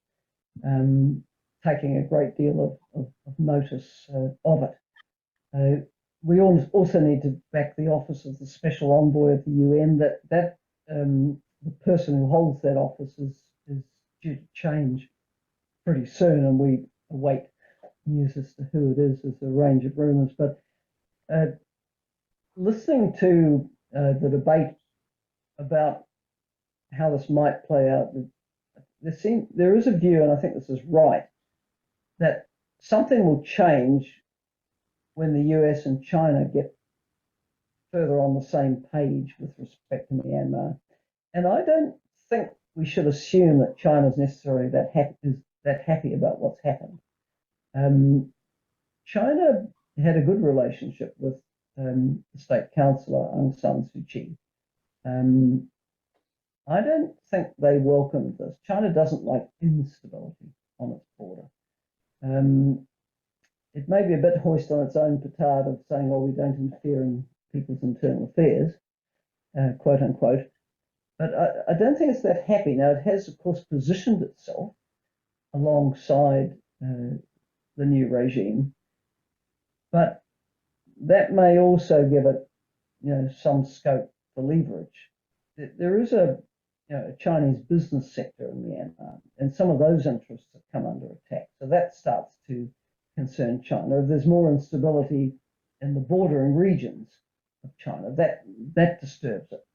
taking a great deal of notice of it. We also need to back the office of the Special Envoy of the UN. That the person who holds that office is due to change pretty soon, and we await news as to who it is. There's a range of rumours, but listening to the debate about how this might play out, there is a view, and I think this is right, that something will change when the US and China get further on the same page with respect to Myanmar. And I don't think we should assume that China's necessarily that happy about what's happened. China had a good relationship with the state councillor Aung San Suu Kyi. I don't think they welcomed this. China doesn't like instability on its border. It may be a bit hoist on its own petard of saying, "Oh, we don't interfere in people's internal affairs," quote unquote. But I don't think it's that happy. Now, it has, of course, positioned itself alongside the new regime, but that may also give it, some scope for leverage. There is a Chinese business sector in Myanmar, and some of those interests have come under attack. So that starts to concern China. If there's more instability in the bordering regions of China, that disturbs it.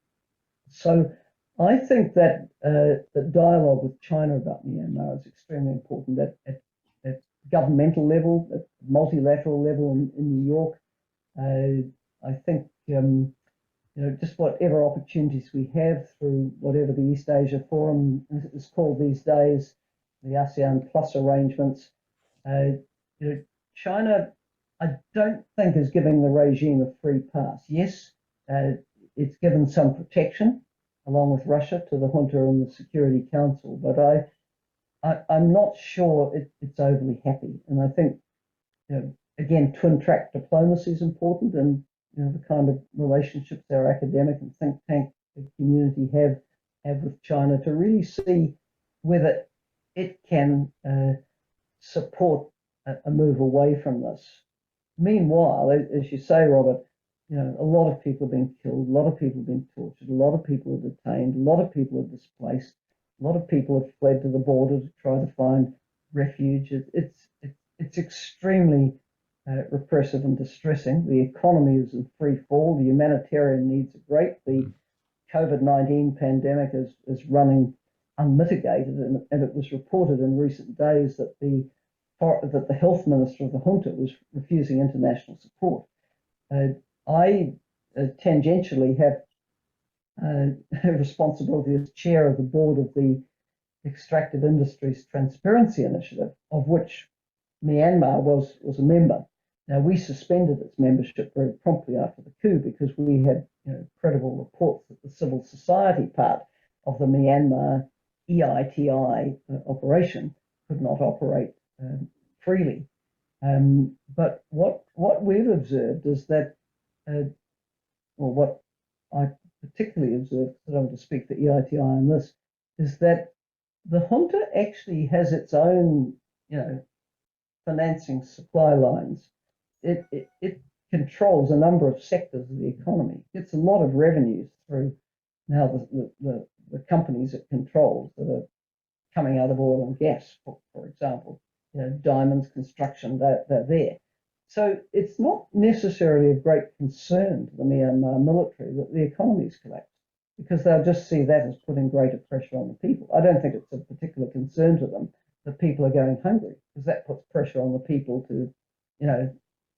So I think that the dialogue with China about Myanmar is extremely important at governmental level, at multilateral level in New York. I think just whatever opportunities we have through whatever the East Asia Forum is called these days, the ASEAN Plus arrangements. China, I don't think, is giving the regime a free pass. Yes, it's given some protection, along with Russia, to the junta and the Security Council, but I'm not sure it's overly happy. And I think, again, twin track diplomacy is important, and the kind of relationships our academic and think tank community have with China to really see whether it can support a move away from this. Meanwhile, as you say, Robert, a lot of people have been killed, a lot of people have been tortured, a lot of people are detained, a lot of people are displaced, a lot of people have fled to the border to try to find refuge. It's extremely repressive and distressing. The economy is in free fall. The humanitarian needs are great. The COVID-19 pandemic is running unmitigated, and it was reported in recent days that the health minister of the junta was refusing international support. I tangentially have a responsibility as chair of the board of the Extractive Industries Transparency Initiative, of which Myanmar was a member. Now, we suspended its membership very promptly after the coup because we had credible reports that the civil society part of the Myanmar EITI operation could not operate freely. But what we've observed is that, what I particularly observed, that I'm to speak for EITI on this, is that the junta actually has its own, financing supply lines. It controls a number of sectors of the economy. It gets a lot of revenues through now the companies it controls that are coming out of oil and gas, for example. Diamonds, construction, they're there. So it's not necessarily of great concern to the Myanmar military that the economy's collapsed, because they'll just see that as putting greater pressure on the people. I don't think it's a particular concern to them that people are going hungry, because that puts pressure on the people to,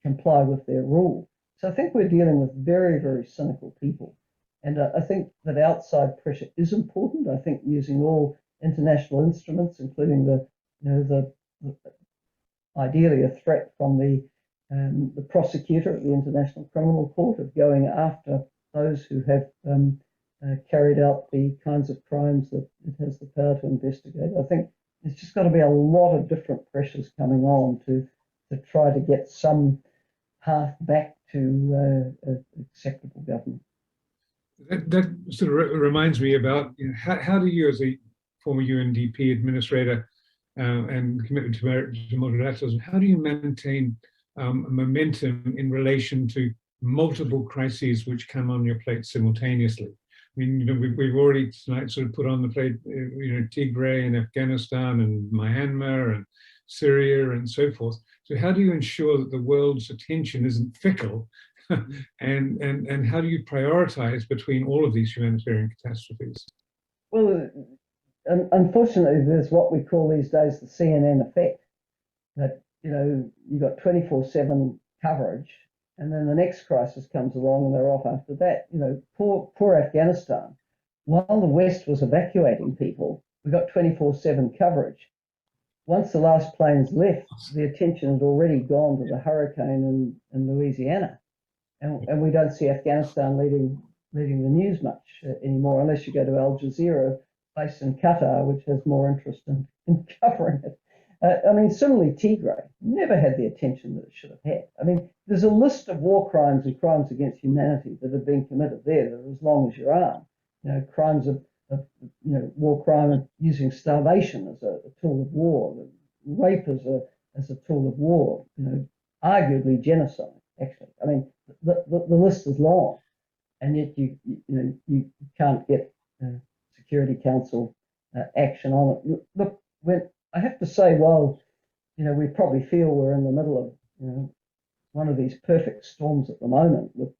comply with their rule. So I think we're dealing with very, very cynical people. And I think that outside pressure is important. I think using all international instruments, including the ideally a threat from the prosecutor at the International Criminal Court of going after those who have carried out the kinds of crimes that it has the power to investigate. I think there's just got to be a lot of different pressures coming on to try to get some path back to acceptable government. That sort of reminds me about, how do you, as a former UNDP administrator and committed to multilateralism, how do you maintain momentum in relation to multiple crises which come on your plate simultaneously? I mean, we've already tonight sort of put on the plate, Tigray and Afghanistan and Myanmar and Syria and so forth. So how do you ensure that the world's attention isn't fickle? and how do you prioritize between all of these humanitarian catastrophes? Well, unfortunately, there's what we call these days the CNN effect, that, you've got 24/7 coverage, and then the next crisis comes along and they're off after that. Poor Afghanistan. While the West was evacuating people, we got 24/7 coverage. Once the last planes left, the attention had already gone to the hurricane in Louisiana. And we don't see Afghanistan leading the news much anymore, unless you go to Al Jazeera, based in Qatar, which has more interest in covering it. Similarly, Tigray never had the attention that it should have had. There's a list of war crimes and crimes against humanity that have been committed there that are as long as your arm. Crimes of war crime of using starvation as a tool of war, rape as a tool of war, arguably genocide, actually. The list is long, and yet you can't get Security Council action on it. Look, I have to say, while we probably feel we're in the middle of one of these perfect storms at the moment, with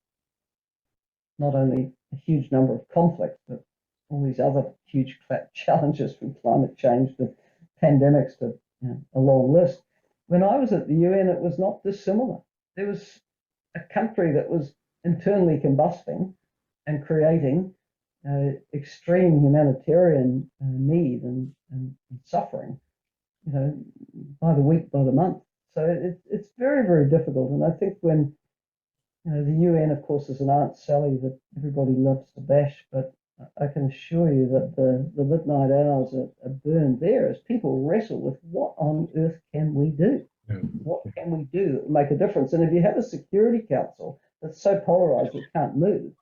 not only a huge number of conflicts, but all these other huge challenges, from climate change to pandemics to a long list. When I was at the UN, it was not dissimilar. There was a country that was internally combusting and creating extreme humanitarian need and suffering, by the week, by the month. So it's very, very difficult. And I think when, the UN, of course, is an Aunt Sally that everybody loves to bash, but I can assure you that the midnight hours are burned there as people wrestle with what on earth can we do? Yeah. What can we do that will make a difference? And if you have a Security Council that's so polarized it can't move,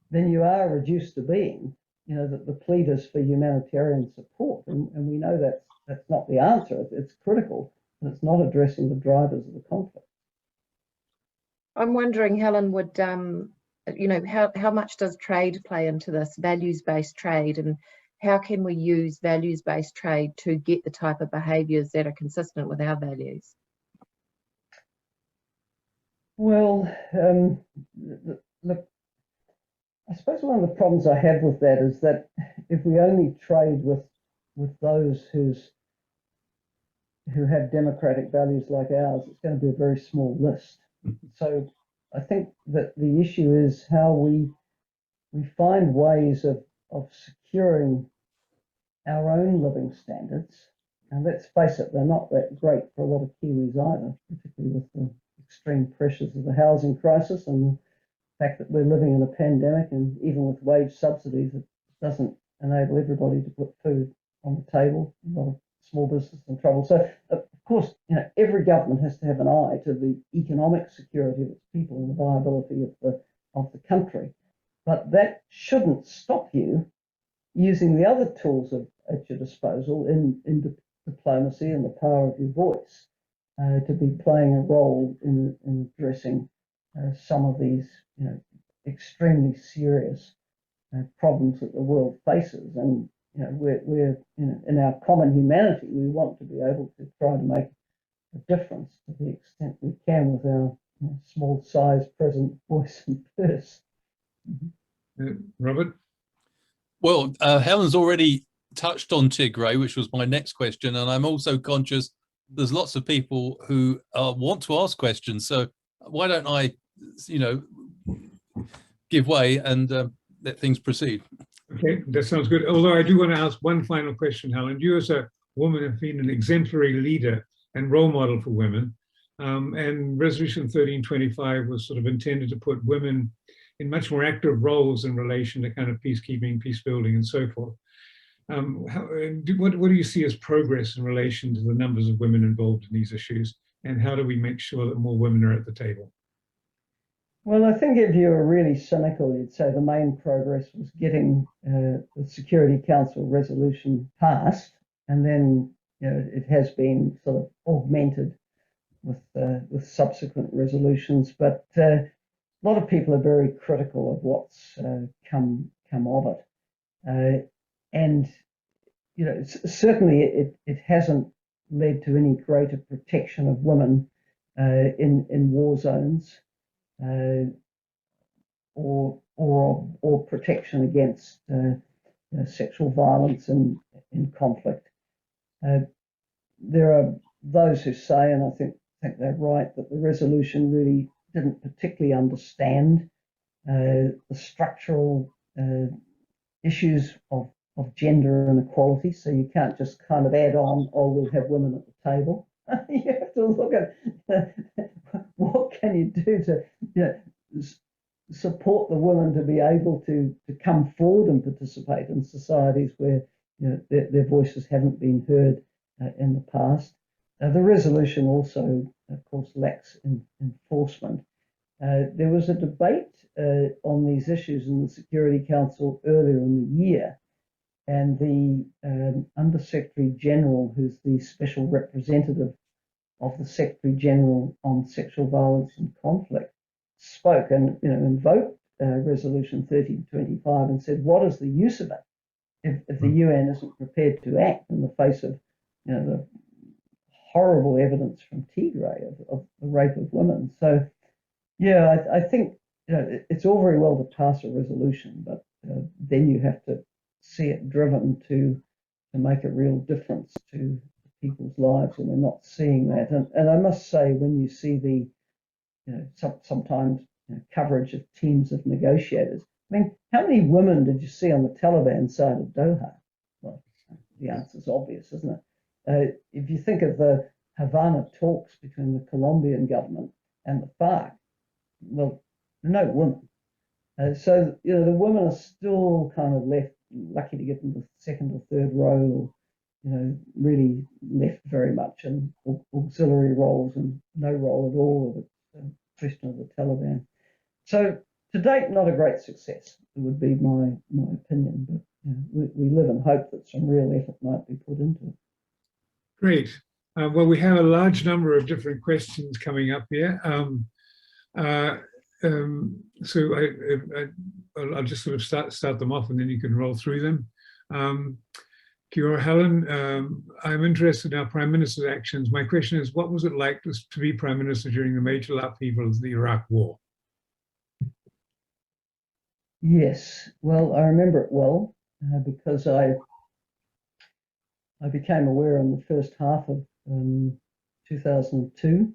then you are reduced to being, the pleaders for humanitarian support. And we know that's not the answer. It's critical, but it's not addressing the drivers of the conflict. I'm wondering, Helen, would how much does trade play into this, values-based trade, and how can we use values-based trade to get the type of behaviours that are consistent with our values? Well, look, I suppose one of the problems I have with that is that if we only trade with those who have democratic values like ours, it's going to be a very small list. So I think that the issue is how we find ways of securing our own living standards. And let's face it, they're not that great for a lot of Kiwis either, particularly with the extreme pressures of the housing crisis and the fact that we're living in a pandemic, and even with wage subsidies, it doesn't enable everybody to put food on the table. A lot of small business in trouble. So, of course, every government has to have an eye to the economic security of its people and the viability of the country. But that shouldn't stop you using the other tools at your disposal in diplomacy and the power of your voice to be playing a role in addressing some of these extremely serious problems that the world faces. And we're in our common humanity, we want to be able to try to make a difference to the extent we can with our small size, present, voice and purse. Robert? Well, Helen's already touched on Tigray, which was my next question, and I'm also conscious there's lots of people who want to ask questions. So why don't I, give way and let things proceed? Okay, that sounds good. Although I do want to ask one final question, Helen. You as a woman have been an exemplary leader and role model for women. And Resolution 1325 was sort of intended to put women in much more active roles in relation to kind of peacekeeping, peace building, and so forth. What do you see as progress in relation to the numbers of women involved in these issues? And how do we make sure that more women are at the table? Well, I think if you were really cynical, you'd say the main progress was getting the Security Council resolution passed, and then it has been sort of augmented with subsequent resolutions. But a lot of people are very critical of what's come of it, and certainly it hasn't led to any greater protection of women in war zones. Or protection against sexual violence in conflict. There are those who say, and I think they're right, that the resolution really didn't particularly understand the structural issues of gender inequality. So you can't just kind of add on, oh, we'll have women at the table. You have to look at what can you do to support the women to be able to come forward and participate in societies where their voices haven't been heard in the past. The resolution also, of course, lacks enforcement. There was a debate on these issues in the Security Council earlier in the year, and the Under-Secretary General, who's the special representative of the Secretary General on sexual violence and conflict, spoke and invoked Resolution 1325 and said, what is the use of it if the UN isn't prepared to act in the face of the horrible evidence from Tigray of the rape of women? So yeah, I think it's all very well to pass a resolution, but then you have to see it driven to make a real difference to people's lives, and we're not seeing that. And I must say, when you see the sometimes coverage of teams of negotiators, I mean, how many women did you see on the Taliban side of Doha? Well, the answer's obvious, isn't it? If you think of the Havana talks between the Colombian government and the FARC, well, no women. So the women are still kind of left, lucky to get into the second or third row, or really left very much in auxiliary roles and no role at all of the question of the Taliban. So to date, not a great success, it would be my opinion, but we live in hope that some real effort might be put into it. Great. Well, we have a large number of different questions coming up here. So I'll just sort of start them off, and then you can roll through them. Kia Helen, I'm interested in our Prime Minister's actions. My question is, what was it like to be Prime Minister during the major upheaval of the Iraq War? Yes, well, I remember it well because I became aware in the first half of 2002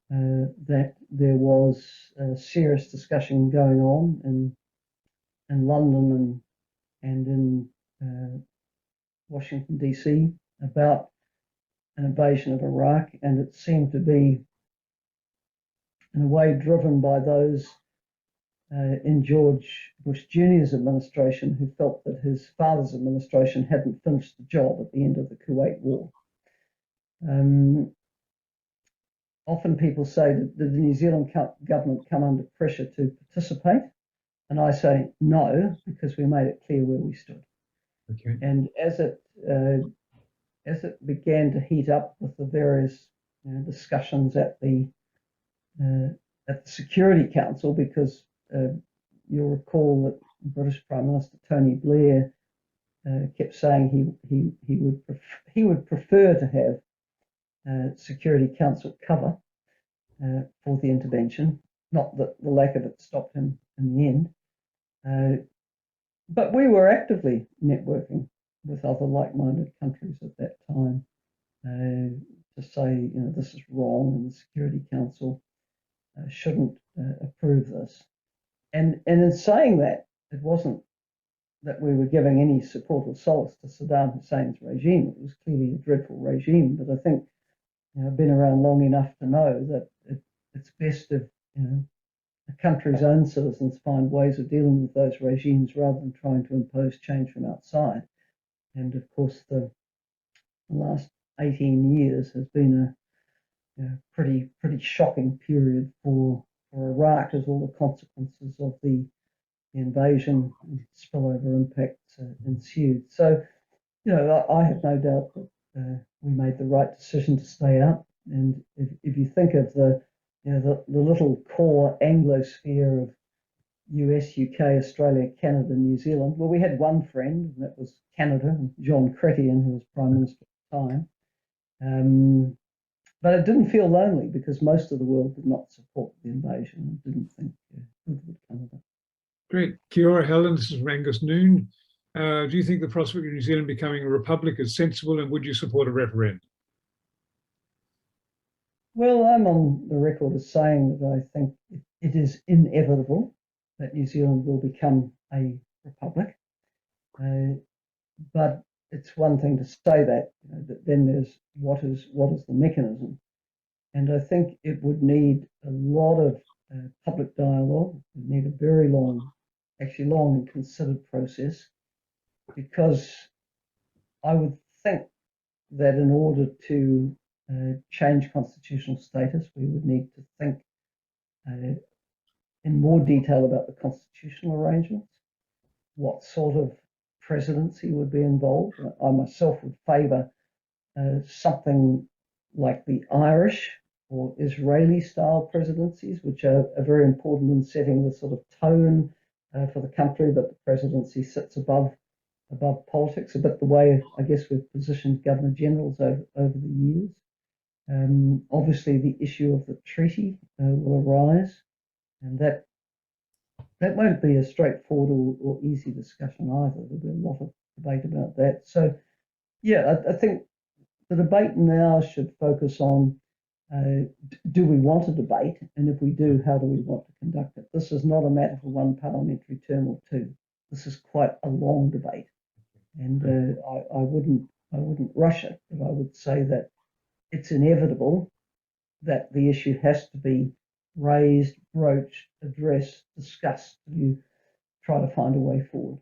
that there was a serious discussion going on in London and in Washington, DC, about an invasion of Iraq, and it seemed to be, in a way, driven by those in George Bush Jr.'s administration who felt that his father's administration hadn't finished the job at the end of the Kuwait War. Often people say, did the New Zealand government come under pressure to participate? And I say no, because we made it clear where we stood. Okay. And as it began to heat up with the various discussions at the Security Council, because you'll recall that British Prime Minister Tony Blair kept saying he would prefer to have Security Council cover for the intervention. Not that the lack of it stopped him in the end, but we were actively networking with other like-minded countries at that time to say, this is wrong and the Security Council shouldn't approve this. And in saying that, it wasn't that we were giving any support or solace to Saddam Hussein's regime. It was clearly a dreadful regime, but I think I've been around long enough to know that it's best if a country's own citizens find ways of dealing with those regimes rather than trying to impose change from outside. And of course, the last 18 years has been a pretty shocking period for Iraq, as all the consequences of the invasion and spillover impacts ensued. So, I have no doubt that we made the right decision to stay out. And if you think of the little core Anglosphere of US, UK, Australia, Canada, New Zealand, well, we had one friend, and that was Canada, John Chrétien, who was Prime Minister at the time. But it didn't feel lonely because most of the world did not support the invasion and didn't think good would come of it. Great. Kia ora, Helen. This is Angus Noon. Do you think the prospect of New Zealand becoming a republic is sensible, and would you support a referendum? Well, I'm on the record as saying that I think it is inevitable that New Zealand will become a republic. But it's one thing to say that, then there's what is the mechanism. And I think it would need a lot of public dialogue. It would need a very long and considered process, because I would think that in order to change constitutional status, we would need to think in more detail about the constitutional arrangements, what sort of presidency would be involved. I myself would favour something like the Irish or Israeli style presidencies, which are very important in setting the sort of tone for the country, but the presidency sits above politics, a bit the way I guess we've positioned Governor Generals over the years. Obviously, the issue of the treaty will arise, and that won't be a straightforward or easy discussion either. There'll be a lot of debate about that. So, yeah, I think the debate now should focus on do we want a debate, and if we do, how do we want to conduct it? This is not a matter for one parliamentary term or two. This is quite a long debate, and I wouldn't rush it, but I would say that it's inevitable that the issue has to be raised, broached, addressed, discussed. You try to find a way forward.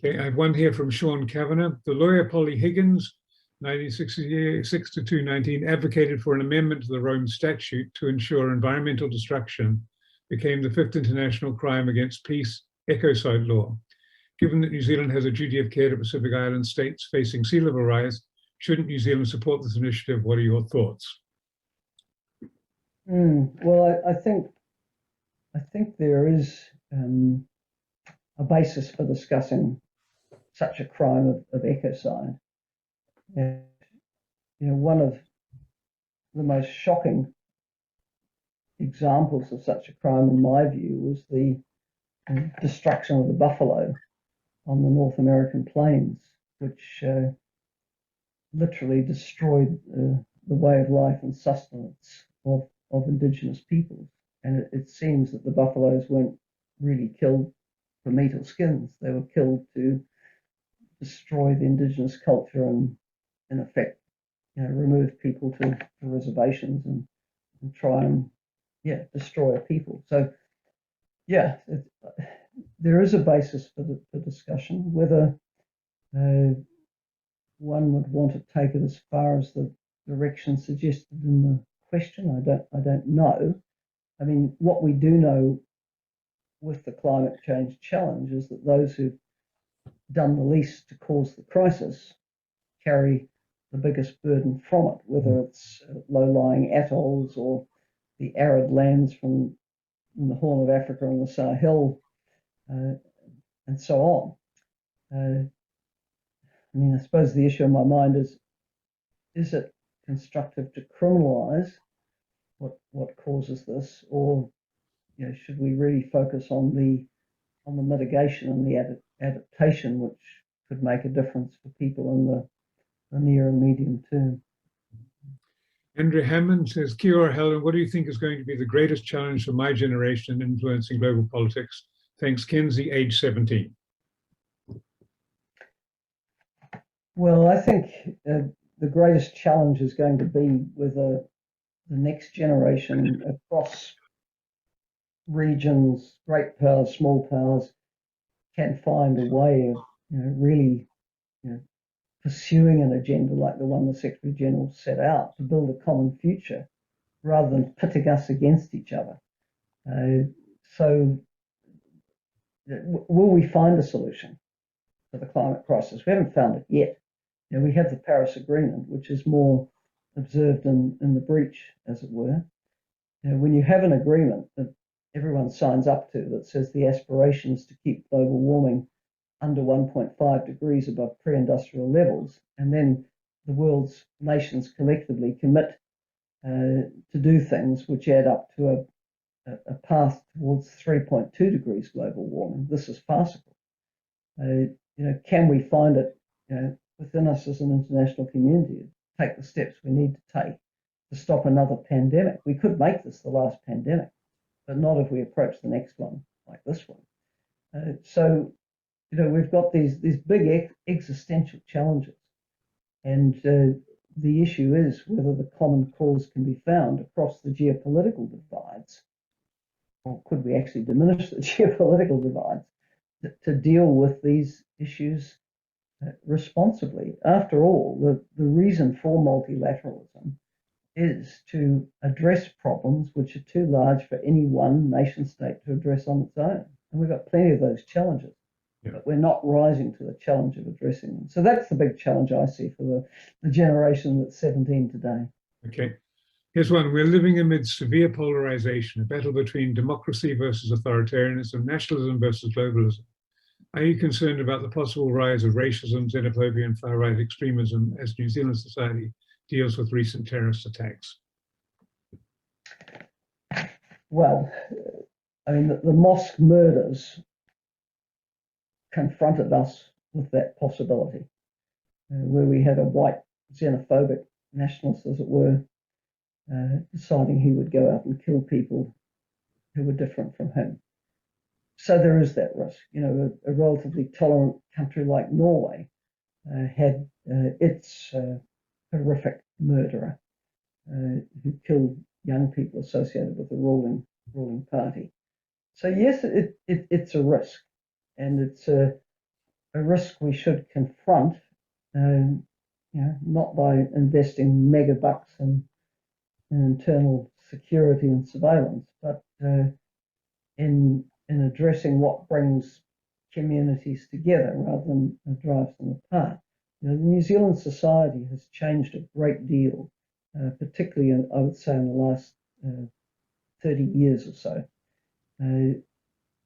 Okay, I have one here from Sean Kavanagh. The lawyer Polly Higgins, 1966 to 219, advocated for an amendment to the Rome Statute to ensure environmental destruction became the fifth international crime against peace ecocide law. Given that New Zealand has a duty of care to Pacific Island states facing sea level rise, shouldn't New Zealand support this initiative? What are your thoughts? Well, I think there is a basis for discussing such a crime of ecocide. One of the most shocking examples of such a crime, in my view, was the destruction of the buffalo on the North American plains, which literally destroyed the way of life and sustenance of indigenous peoples. And it seems that the buffaloes weren't really killed for meat or skins. They were killed to destroy the indigenous culture and, in effect, remove people to reservations and try and destroy a people. So there is a basis for discussion. Whether one would want to take it as far as the direction suggested in the question, I don't know. I mean, what we do know with the climate change challenge is that those who've done the least to cause the crisis carry the biggest burden from it, whether it's low-lying atolls or the arid lands from the Horn of Africa and the Sahel, and so on. I mean, I suppose the issue in my mind is it constructive to criminalise what causes this, or should we really focus on the mitigation and the adaptation, which could make a difference for people in the near and medium term. Andrew Hammond says, Kia ora, Helen, what do you think is going to be the greatest challenge for my generation in influencing global politics? Thanks, Kenzie, age 17. Well, I think the greatest challenge is going to be with the next generation across regions, great powers, small powers, can find a way of really pursuing an agenda like the one the Secretary General set out to build a common future rather than pitting us against each other. So will we find a solution to the climate crisis? We haven't found it yet. We have the Paris Agreement, which is more observed in the breach, as it were. When you have an agreement that everyone signs up to that says the aspiration is to keep global warming under 1.5 degrees above pre-industrial levels, and then the world's nations collectively commit to do things which add up to a path towards 3.2 degrees global warming. This is farcical. Can we find it within us as an international community to take the steps we need to take to stop another pandemic? We could make this the last pandemic, but not if we approach the next one like this one. So we've got these big existential challenges, and the issue is whether the common cause can be found across the geopolitical divides, or could we actually diminish the geopolitical divides to deal with these issues responsibly. After all, the reason for multilateralism is to address problems which are too large for any one nation state to address on its own. And we've got plenty of those challenges, but we're not rising to the challenge of addressing them. So that's the big challenge I see for the generation that's 17 today. Okay. Here's one. We're living amidst severe polarization, a battle between democracy versus authoritarianism, nationalism versus globalism. Are you concerned about the possible rise of racism, xenophobia, and far-right extremism as New Zealand society deals with recent terrorist attacks? Well, I mean, the mosque murders confronted us with that possibility, where we had a white xenophobic nationalist, as it were, deciding he would go out and kill people who were different from him. So there is that risk. A relatively tolerant country like Norway had its horrific murderer who killed young people associated with the ruling party. So yes, it's a risk, and it's a risk we should confront. Not by investing mega bucks in internal security and surveillance, but in addressing what brings communities together rather than drives them apart. The New Zealand society has changed a great deal, particularly I would say in the last 30 years or so.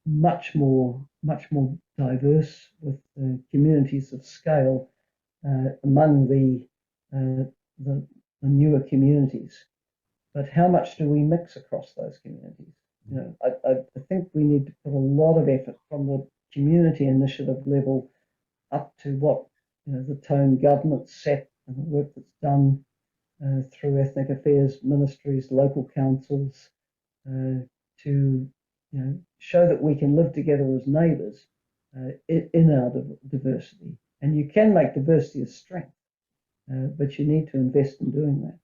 Much more diverse, with communities of scale among the newer communities. But how much do we mix across those communities? I think we need to put a lot of effort from the community initiative level up to what the tone government set and the work that's done through ethnic affairs ministries, local councils, to show that we can live together as neighbours in our diversity. And you can make diversity a strength, but you need to invest in doing that.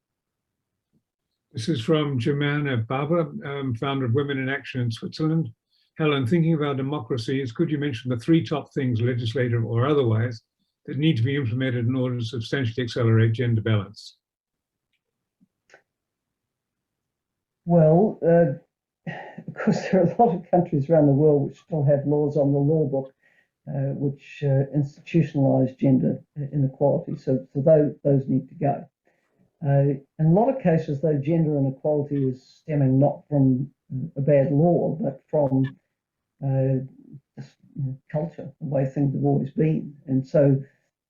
This is from Germana Barber, founder of Women in Action in Switzerland. Helen, thinking about democracies, could you mention the 3 top things, legislative or otherwise, that need to be implemented in order to substantially accelerate gender balance? Well, of course, there are a lot of countries around the world which still have laws on the law book which institutionalise gender inequality. So those need to go. In a lot of cases, though, gender inequality is stemming not from a bad law, but from just, culture, the way things have always been. And so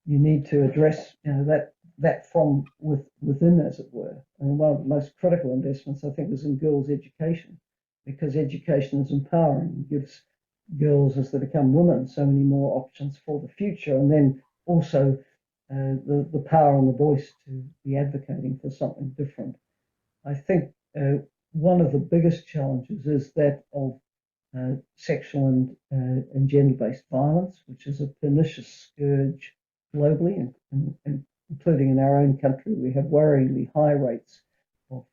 you need to address that from within, as it were. I mean, one of the most critical investments, I think, is in girls' education, because education is empowering, gives girls as they become women, so many more options for the future, and then also the power and the voice to be advocating for something different. I think one of the biggest challenges is that of sexual and gender-based violence, which is a pernicious scourge globally, and including in our own country. We have worryingly high rates of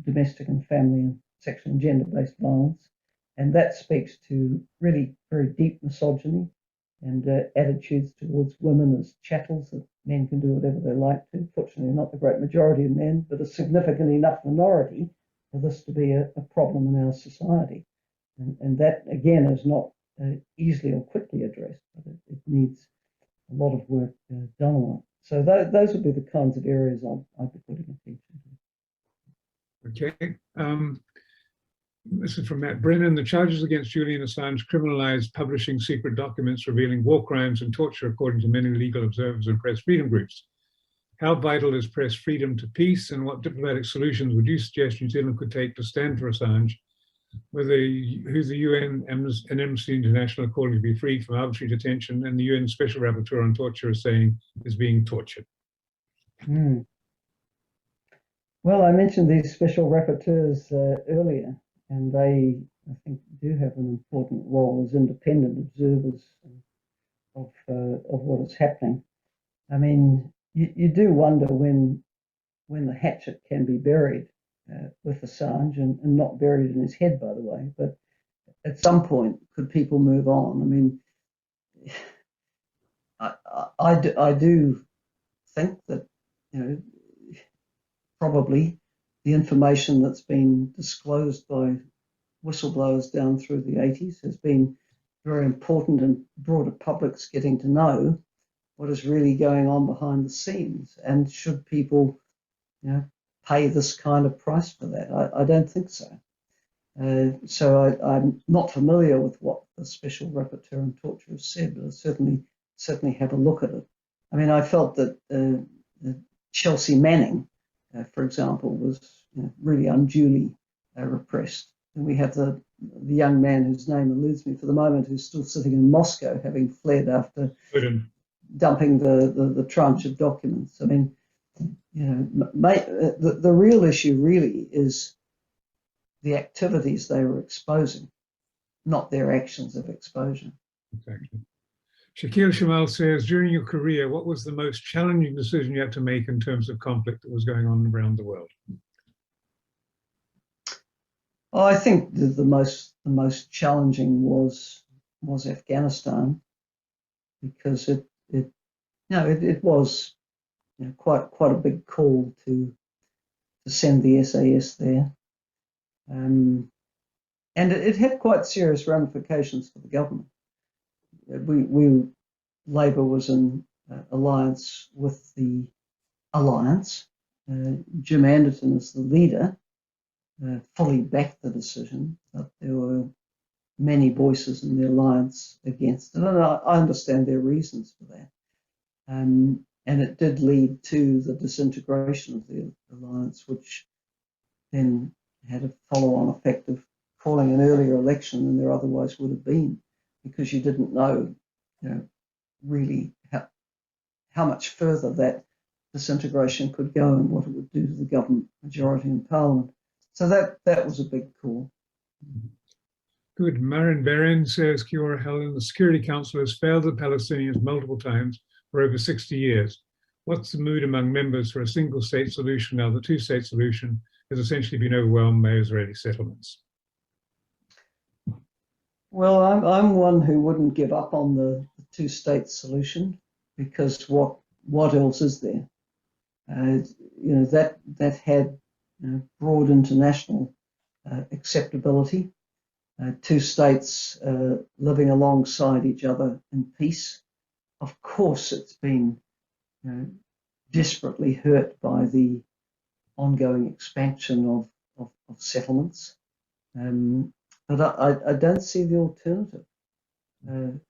domestic and family and sexual and gender-based violence. And that speaks to really very deep misogyny and attitudes towards women as chattels, that men can do whatever they like to. Fortunately, not the great majority of men, but a significant enough minority for this to be a problem in our society. And that, again, is not easily or quickly addressed, but it needs a lot of work done on it. So those would be the kinds of areas I'd be putting attention to. Okay. This is from Matt Brennan. The charges against Julian Assange criminalized publishing secret documents revealing war crimes and torture, according to many legal observers and press freedom groups. How vital is press freedom to peace, and what diplomatic solutions would you suggest New Zealand could take to stand for Assange, who the UN and Amnesty International are calling to be freed from arbitrary detention, and the UN Special Rapporteur on Torture is saying is being tortured? Well, I mentioned these special rapporteurs earlier, and they, I think, do have an important role as independent observers of what is happening. I mean, you do wonder when the hatchet can be buried with Assange, and not buried in his head, by the way. But at some point, could people move on? I mean, I do think that, you know, probably the information that's been disclosed by whistleblowers down through the 80s has been very important, and broader public's getting to know what is really going on behind the scenes. And should people, you know, pay this kind of price for that? I don't think so. So I'm not familiar with what the Special Rapporteur on Torture has said, but I'll certainly have a look at it. I mean, I felt that Chelsea Manning, for example, was, you know, really unduly repressed. And we have the young man whose name eludes me for the moment, who's still sitting in Moscow, having fled after dumping the tranche of documents. I mean, you know, the real issue really is the activities they were exposing, not their actions of exposure. Exactly. Shakil Shamal says, during your career, what was the most challenging decision you had to make in terms of conflict that was going on around the world? Oh, I think the most challenging was Afghanistan, because it was, you know, quite a big call to send the SAS there, and it had quite serious ramifications for the government. Labor was in alliance with the Alliance. Jim Anderton is the leader. Fully backed the decision, but there were many voices in the alliance against it, and I understand their reasons for that. And it did lead to the disintegration of the alliance, which then had a follow-on effect of calling an earlier election than there otherwise would have been, because you didn't know, you know, really how much further that disintegration could go and what it would do to the government majority in Parliament. So that was a big call. Good. Marin Beren says, Kia ora, Helen, the Security Council has failed the Palestinians multiple times for over 60 years. What's the mood among members for a single state solution now the two-state solution has essentially been overwhelmed by Israeli settlements? Well, I'm one who wouldn't give up on the two-state solution, because what else is there? You know, that had, you know, broad international acceptability. Two states living alongside each other in peace. Of course, it's been, you know, desperately hurt by the ongoing expansion of settlements. But I don't see the alternative. And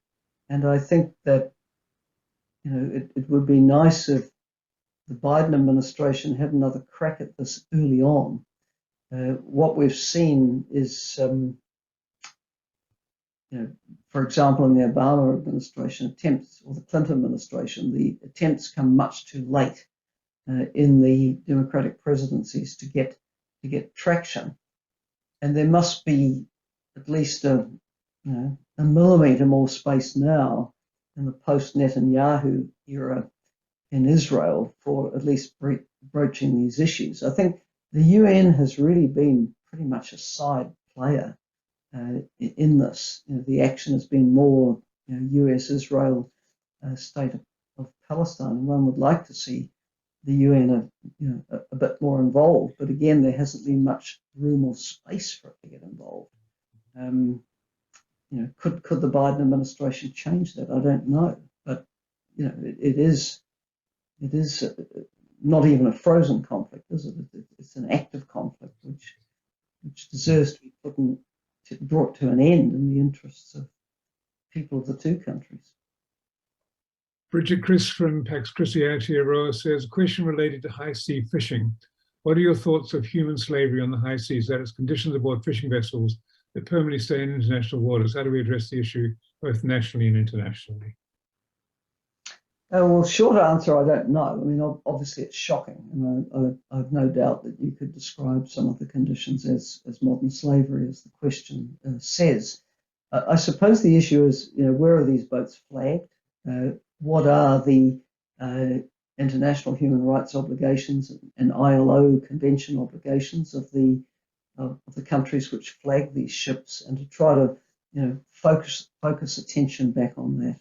I think that, you know, it would be nice if the Biden administration had another crack at this early on. What we've seen is for example, in the Obama administration attempts, or the Clinton administration, the attempts come much too late in the Democratic presidencies to get traction. And there must be at least a millimetre more space now in the post-Netanyahu era in Israel for at least broaching these issues. I think the UN has really been pretty much a side player in this. The action has been more US-Israel state of Palestine, and one would like to see the UN a bit more involved. But again, there hasn't been much room or space for it to get involved. Could the Biden administration change that? I don't know, but it is not even a frozen conflict, is it? It's an active conflict which deserves to be brought to an end in the interests of people of the two countries. Bridget Chris from Pax Christianity Aroa says, question related to high sea fishing. What are your thoughts of human slavery on the high seas, that is, conditions aboard fishing vessels that permanently stay in international waters? How do we address the issue both nationally and internationally? Well, short answer, I don't know. I mean, obviously it's shocking. And I've no doubt that you could describe some of the conditions as modern slavery, as the question says. I suppose the issue is, where are these boats flagged? What are the international human rights obligations and ILO convention obligations of the countries which flag these ships, and to try to focus attention back on that.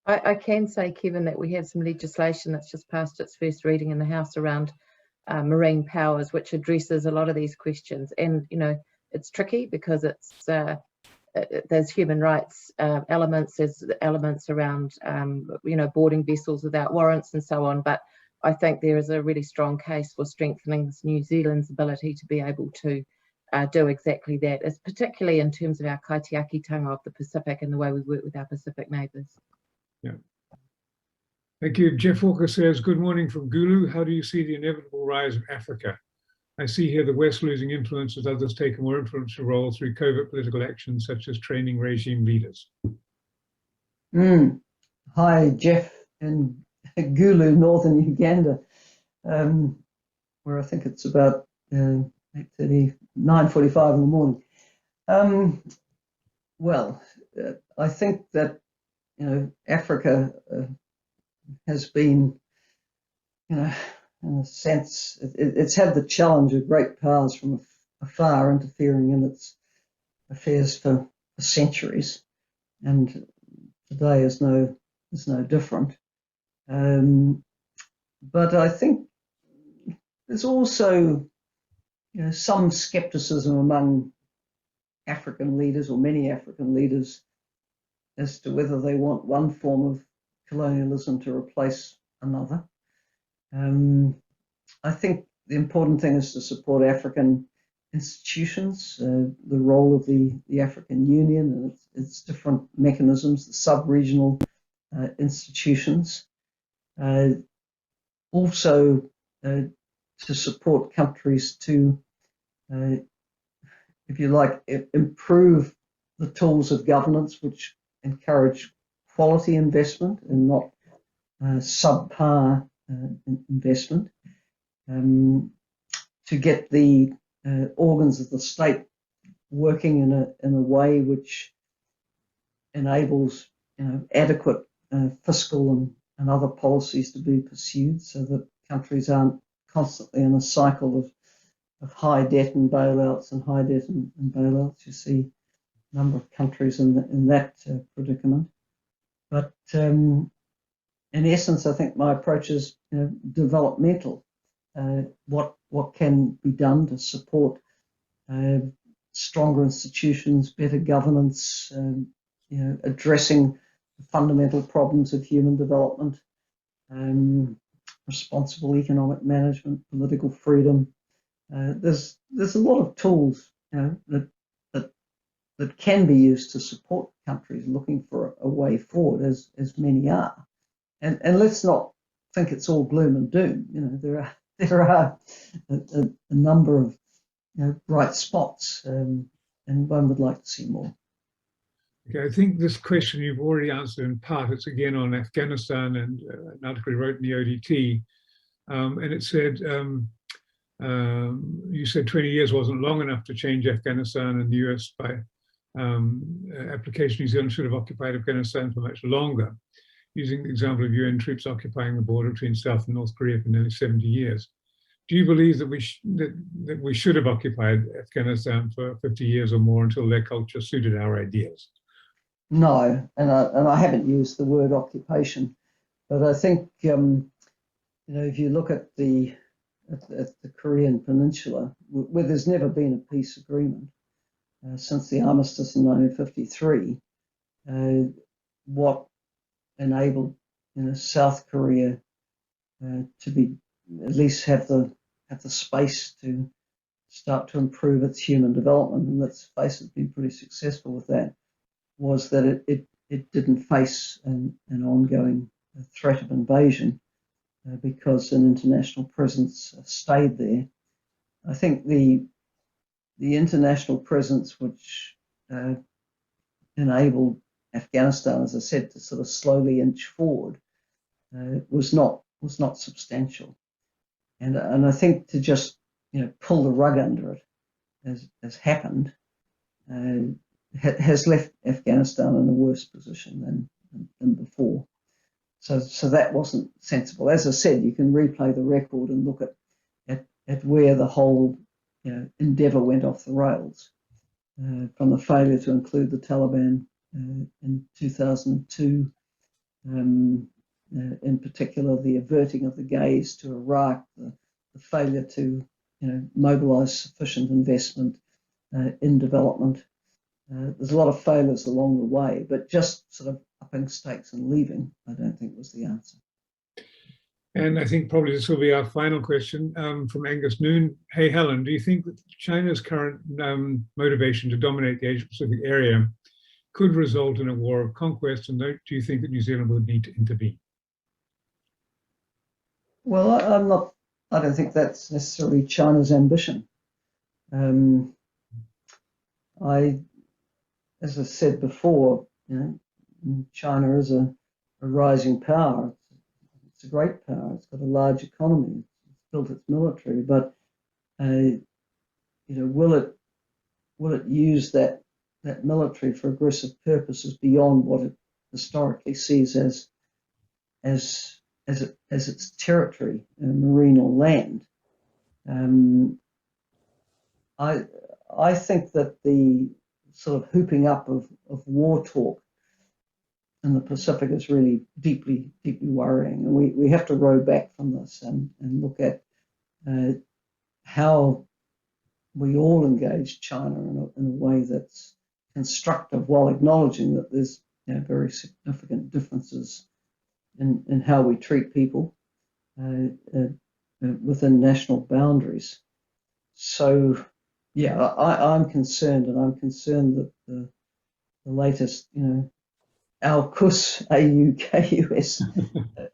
I can say, Kevin, that we have some legislation that's just passed its first reading in the House around marine powers, which addresses a lot of these questions. And it's tricky because there's human rights elements, there's elements around boarding vessels without warrants and so on. But I think there is a really strong case for strengthening New Zealand's ability to be able to do exactly that, as particularly in terms of our kaitiakitanga of the Pacific and the way we work with our Pacific neighbours. Yeah. Thank you. Jeff Walker says, good morning from Gulu. How do you see the inevitable rise of Africa? I see here the West losing influence as others take a more influential role through covert political actions such as training regime leaders. Hi, Jeff in Gulu, northern Uganda, where I think it's about 9:45 in the morning. Well, I think that Africa has been, in a sense, it's had the challenge of great powers from afar interfering in its affairs for centuries, and today is no different. But I think there's also some skepticism among African leaders, or many African leaders, as to whether they want one form of colonialism to replace another. I think the important thing is to support African institutions, the role of the African Union and its different mechanisms, the sub-regional institutions. Also to support countries to, if you like, improve the tools of governance which encourage quality investment and not subpar investment, to get the organs of the state working in a way which enables adequate fiscal and other policies to be pursued, so that countries aren't constantly in a cycle of high debt and bailouts and high debt and bailouts. You see a number of countries in that predicament. But in essence, I think my approach is developmental. What can be done to support stronger institutions, better governance, addressing the fundamental problems of human development, responsible economic management, political freedom. There's a lot of tools that can be used to support countries looking for a way forward, as many are. And let's not think it's all gloom and doom. There are a number of bright spots, and one would like to see more. Okay, I think this question you've already answered in part. It's again on Afghanistan and an article you wrote in the ODT. And it said, you said 20 years wasn't long enough to change Afghanistan, and the US by application, New Zealand should have occupied Afghanistan for much longer, using the example of UN troops occupying the border between South and North Korea for nearly 70 years. Do you believe that we should have occupied Afghanistan for 50 years or more until their culture suited our ideas? No, and I haven't used the word occupation, but I think if you look at the Korean Peninsula, where there's never been a peace agreement since the armistice in 1953, what enabled South Korea to be at least have the space to start to improve its human development, and let's face it, been pretty successful with that, was that it didn't face an ongoing threat of invasion because an international presence stayed there. I think the international presence which enabled Afghanistan, as I said, to sort of slowly inch forward was not substantial, and I think to just pull the rug under it, as happened, has left Afghanistan in a worse position than before. So that wasn't sensible. As I said, you can replay the record and look at where the whole endeavour went off the rails, from the failure to include the Taliban in 2002, in particular the averting of the gaze to Iraq, the failure to mobilise sufficient investment in development. There's a lot of failures along the way, but just sort of upping stakes and leaving, I don't think was the answer. And I think probably this will be our final question from Angus Noon. Hey, Helen, do you think that China's current motivation to dominate the Asia-Pacific area could result in a war of conquest, and do you think that New Zealand would need to intervene? Well, I don't think that's necessarily China's ambition. As I said before, China is a rising power. It's a great power. It's got a large economy. It's built its military, but will it use that military for aggressive purposes beyond what it historically sees as its territory, marine or land? I think that the sort of hooping up of war talk in the Pacific is really deeply worrying, and we have to row back from this and look at how we all engage China in a way that's constructive, while acknowledging that there's very significant differences in how we treat people within national boundaries. So yeah, I'm concerned, and I'm concerned that the latest AUKUS AU-KUS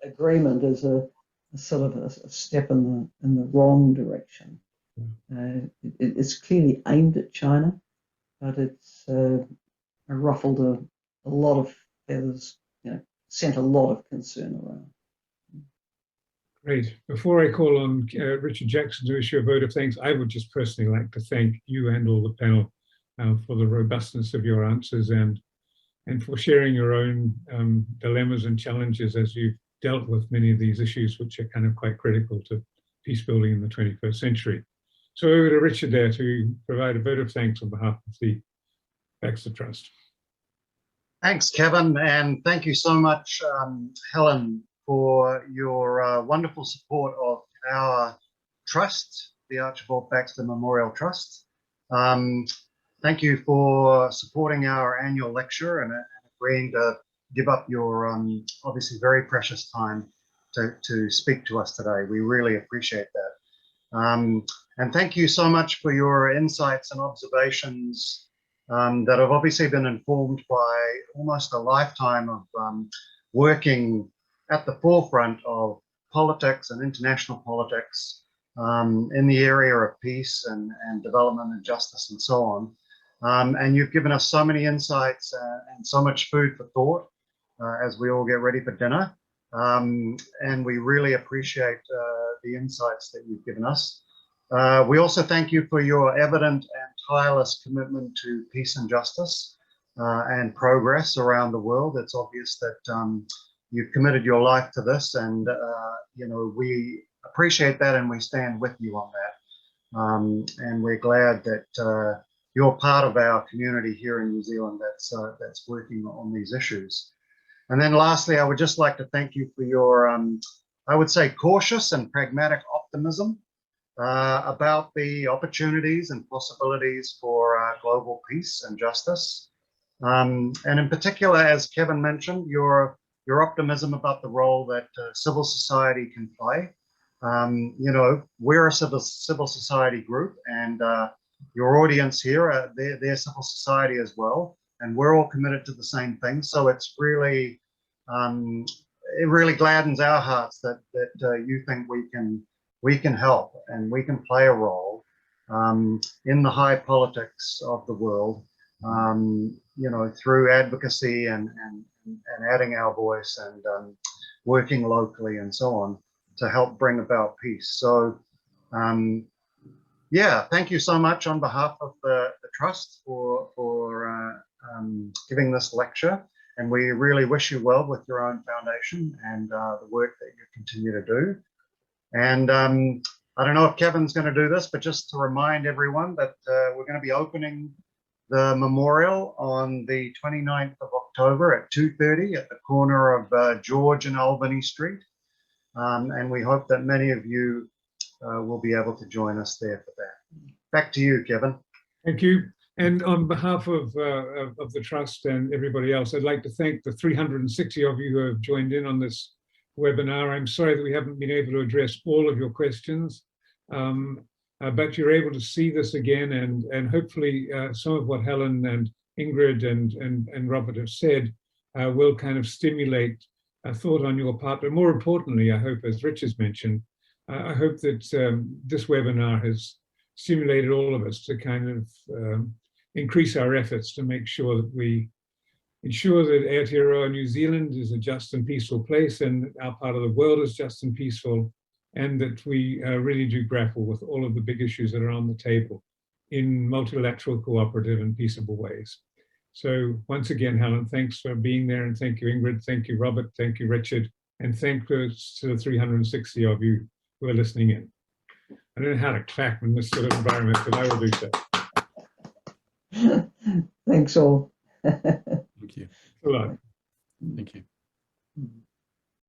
agreement is a sort of a step in the wrong direction. It's clearly aimed at China, but it's ruffled a lot of feathers, sent a lot of concern around. Great. Before I call on Richard Jackson to issue a vote of thanks, I would just personally like to thank you and all the panel for the robustness of your answers and for sharing your own dilemmas and challenges as you've dealt with many of these issues, which are kind of quite critical to peace building in the 21st century. So over to Richard there to provide a vote of thanks on behalf of the Baxter Trust. Thanks, Kevin, and thank you so much, Helen, for your wonderful support of our trust, the Archibald Baxter Memorial Trust. Thank you for supporting our annual lecture and agreeing to give up your obviously very precious time to speak to us today. We really appreciate that. And thank you so much for your insights and observations that have obviously been informed by almost a lifetime of working at the forefront of politics and international politics in the area of peace and development and justice and so on. And you've given us so many insights and so much food for thought as we all get ready for dinner. And we really appreciate the insights that you've given us. We also thank you for your evident and tireless commitment to peace and justice and progress around the world. It's obvious that you've committed your life to this, and you know, we appreciate that and we stand with you on that. And we're glad that you're part of our community here in New Zealand that's working on these issues. And then lastly, I would just like to thank you for your, I would say, cautious and pragmatic optimism about the opportunities and possibilities for global peace and justice. And in particular, as Kevin mentioned, your optimism about the role that civil society can play. You know, we're a civil society group, and your audience here, they're civil society as well, and we're all committed to the same thing. So it's really, it really gladdens our hearts that you think we can help and we can play a role in the high politics of the world, you know, through advocacy and adding our voice and working locally and so on to help bring about peace. So yeah, thank you so much on behalf of the Trust for giving this lecture. And we really wish you well with your own foundation and the work that you continue to do. And I don't know if Kevin's going to do this, but just to remind everyone that we're going to be opening the memorial on the 29th of October at 2:30 at the corner of George and Albany Street. And we hope that many of you will be able to join us there for that. Back to you, Kevin. Thank you. And on behalf of the Trust and everybody else, I'd like to thank the 360 of you who have joined in on this webinar. I'm sorry that we haven't been able to address all of your questions, but you're able to see this again, and hopefully some of what Helen and Ingrid and Robert have said will kind of stimulate a thought on your part. But more importantly, I hope, as Rich has mentioned, I hope that this webinar has stimulated all of us to kind of increase our efforts to make sure that we ensure that Aotearoa New Zealand is a just and peaceful place, and our part of the world is just and peaceful, and that we really do grapple with all of the big issues that are on the table in multilateral, cooperative and peaceable ways. So once again, Helen, thanks for being there, and thank you, Ingrid, thank you, Robert, thank you, Richard, and thanks to the 360 of you who are listening in. I don't know how to clap in this sort of environment, but I will do so. Thanks all. Thank you. Good luck. Thank you.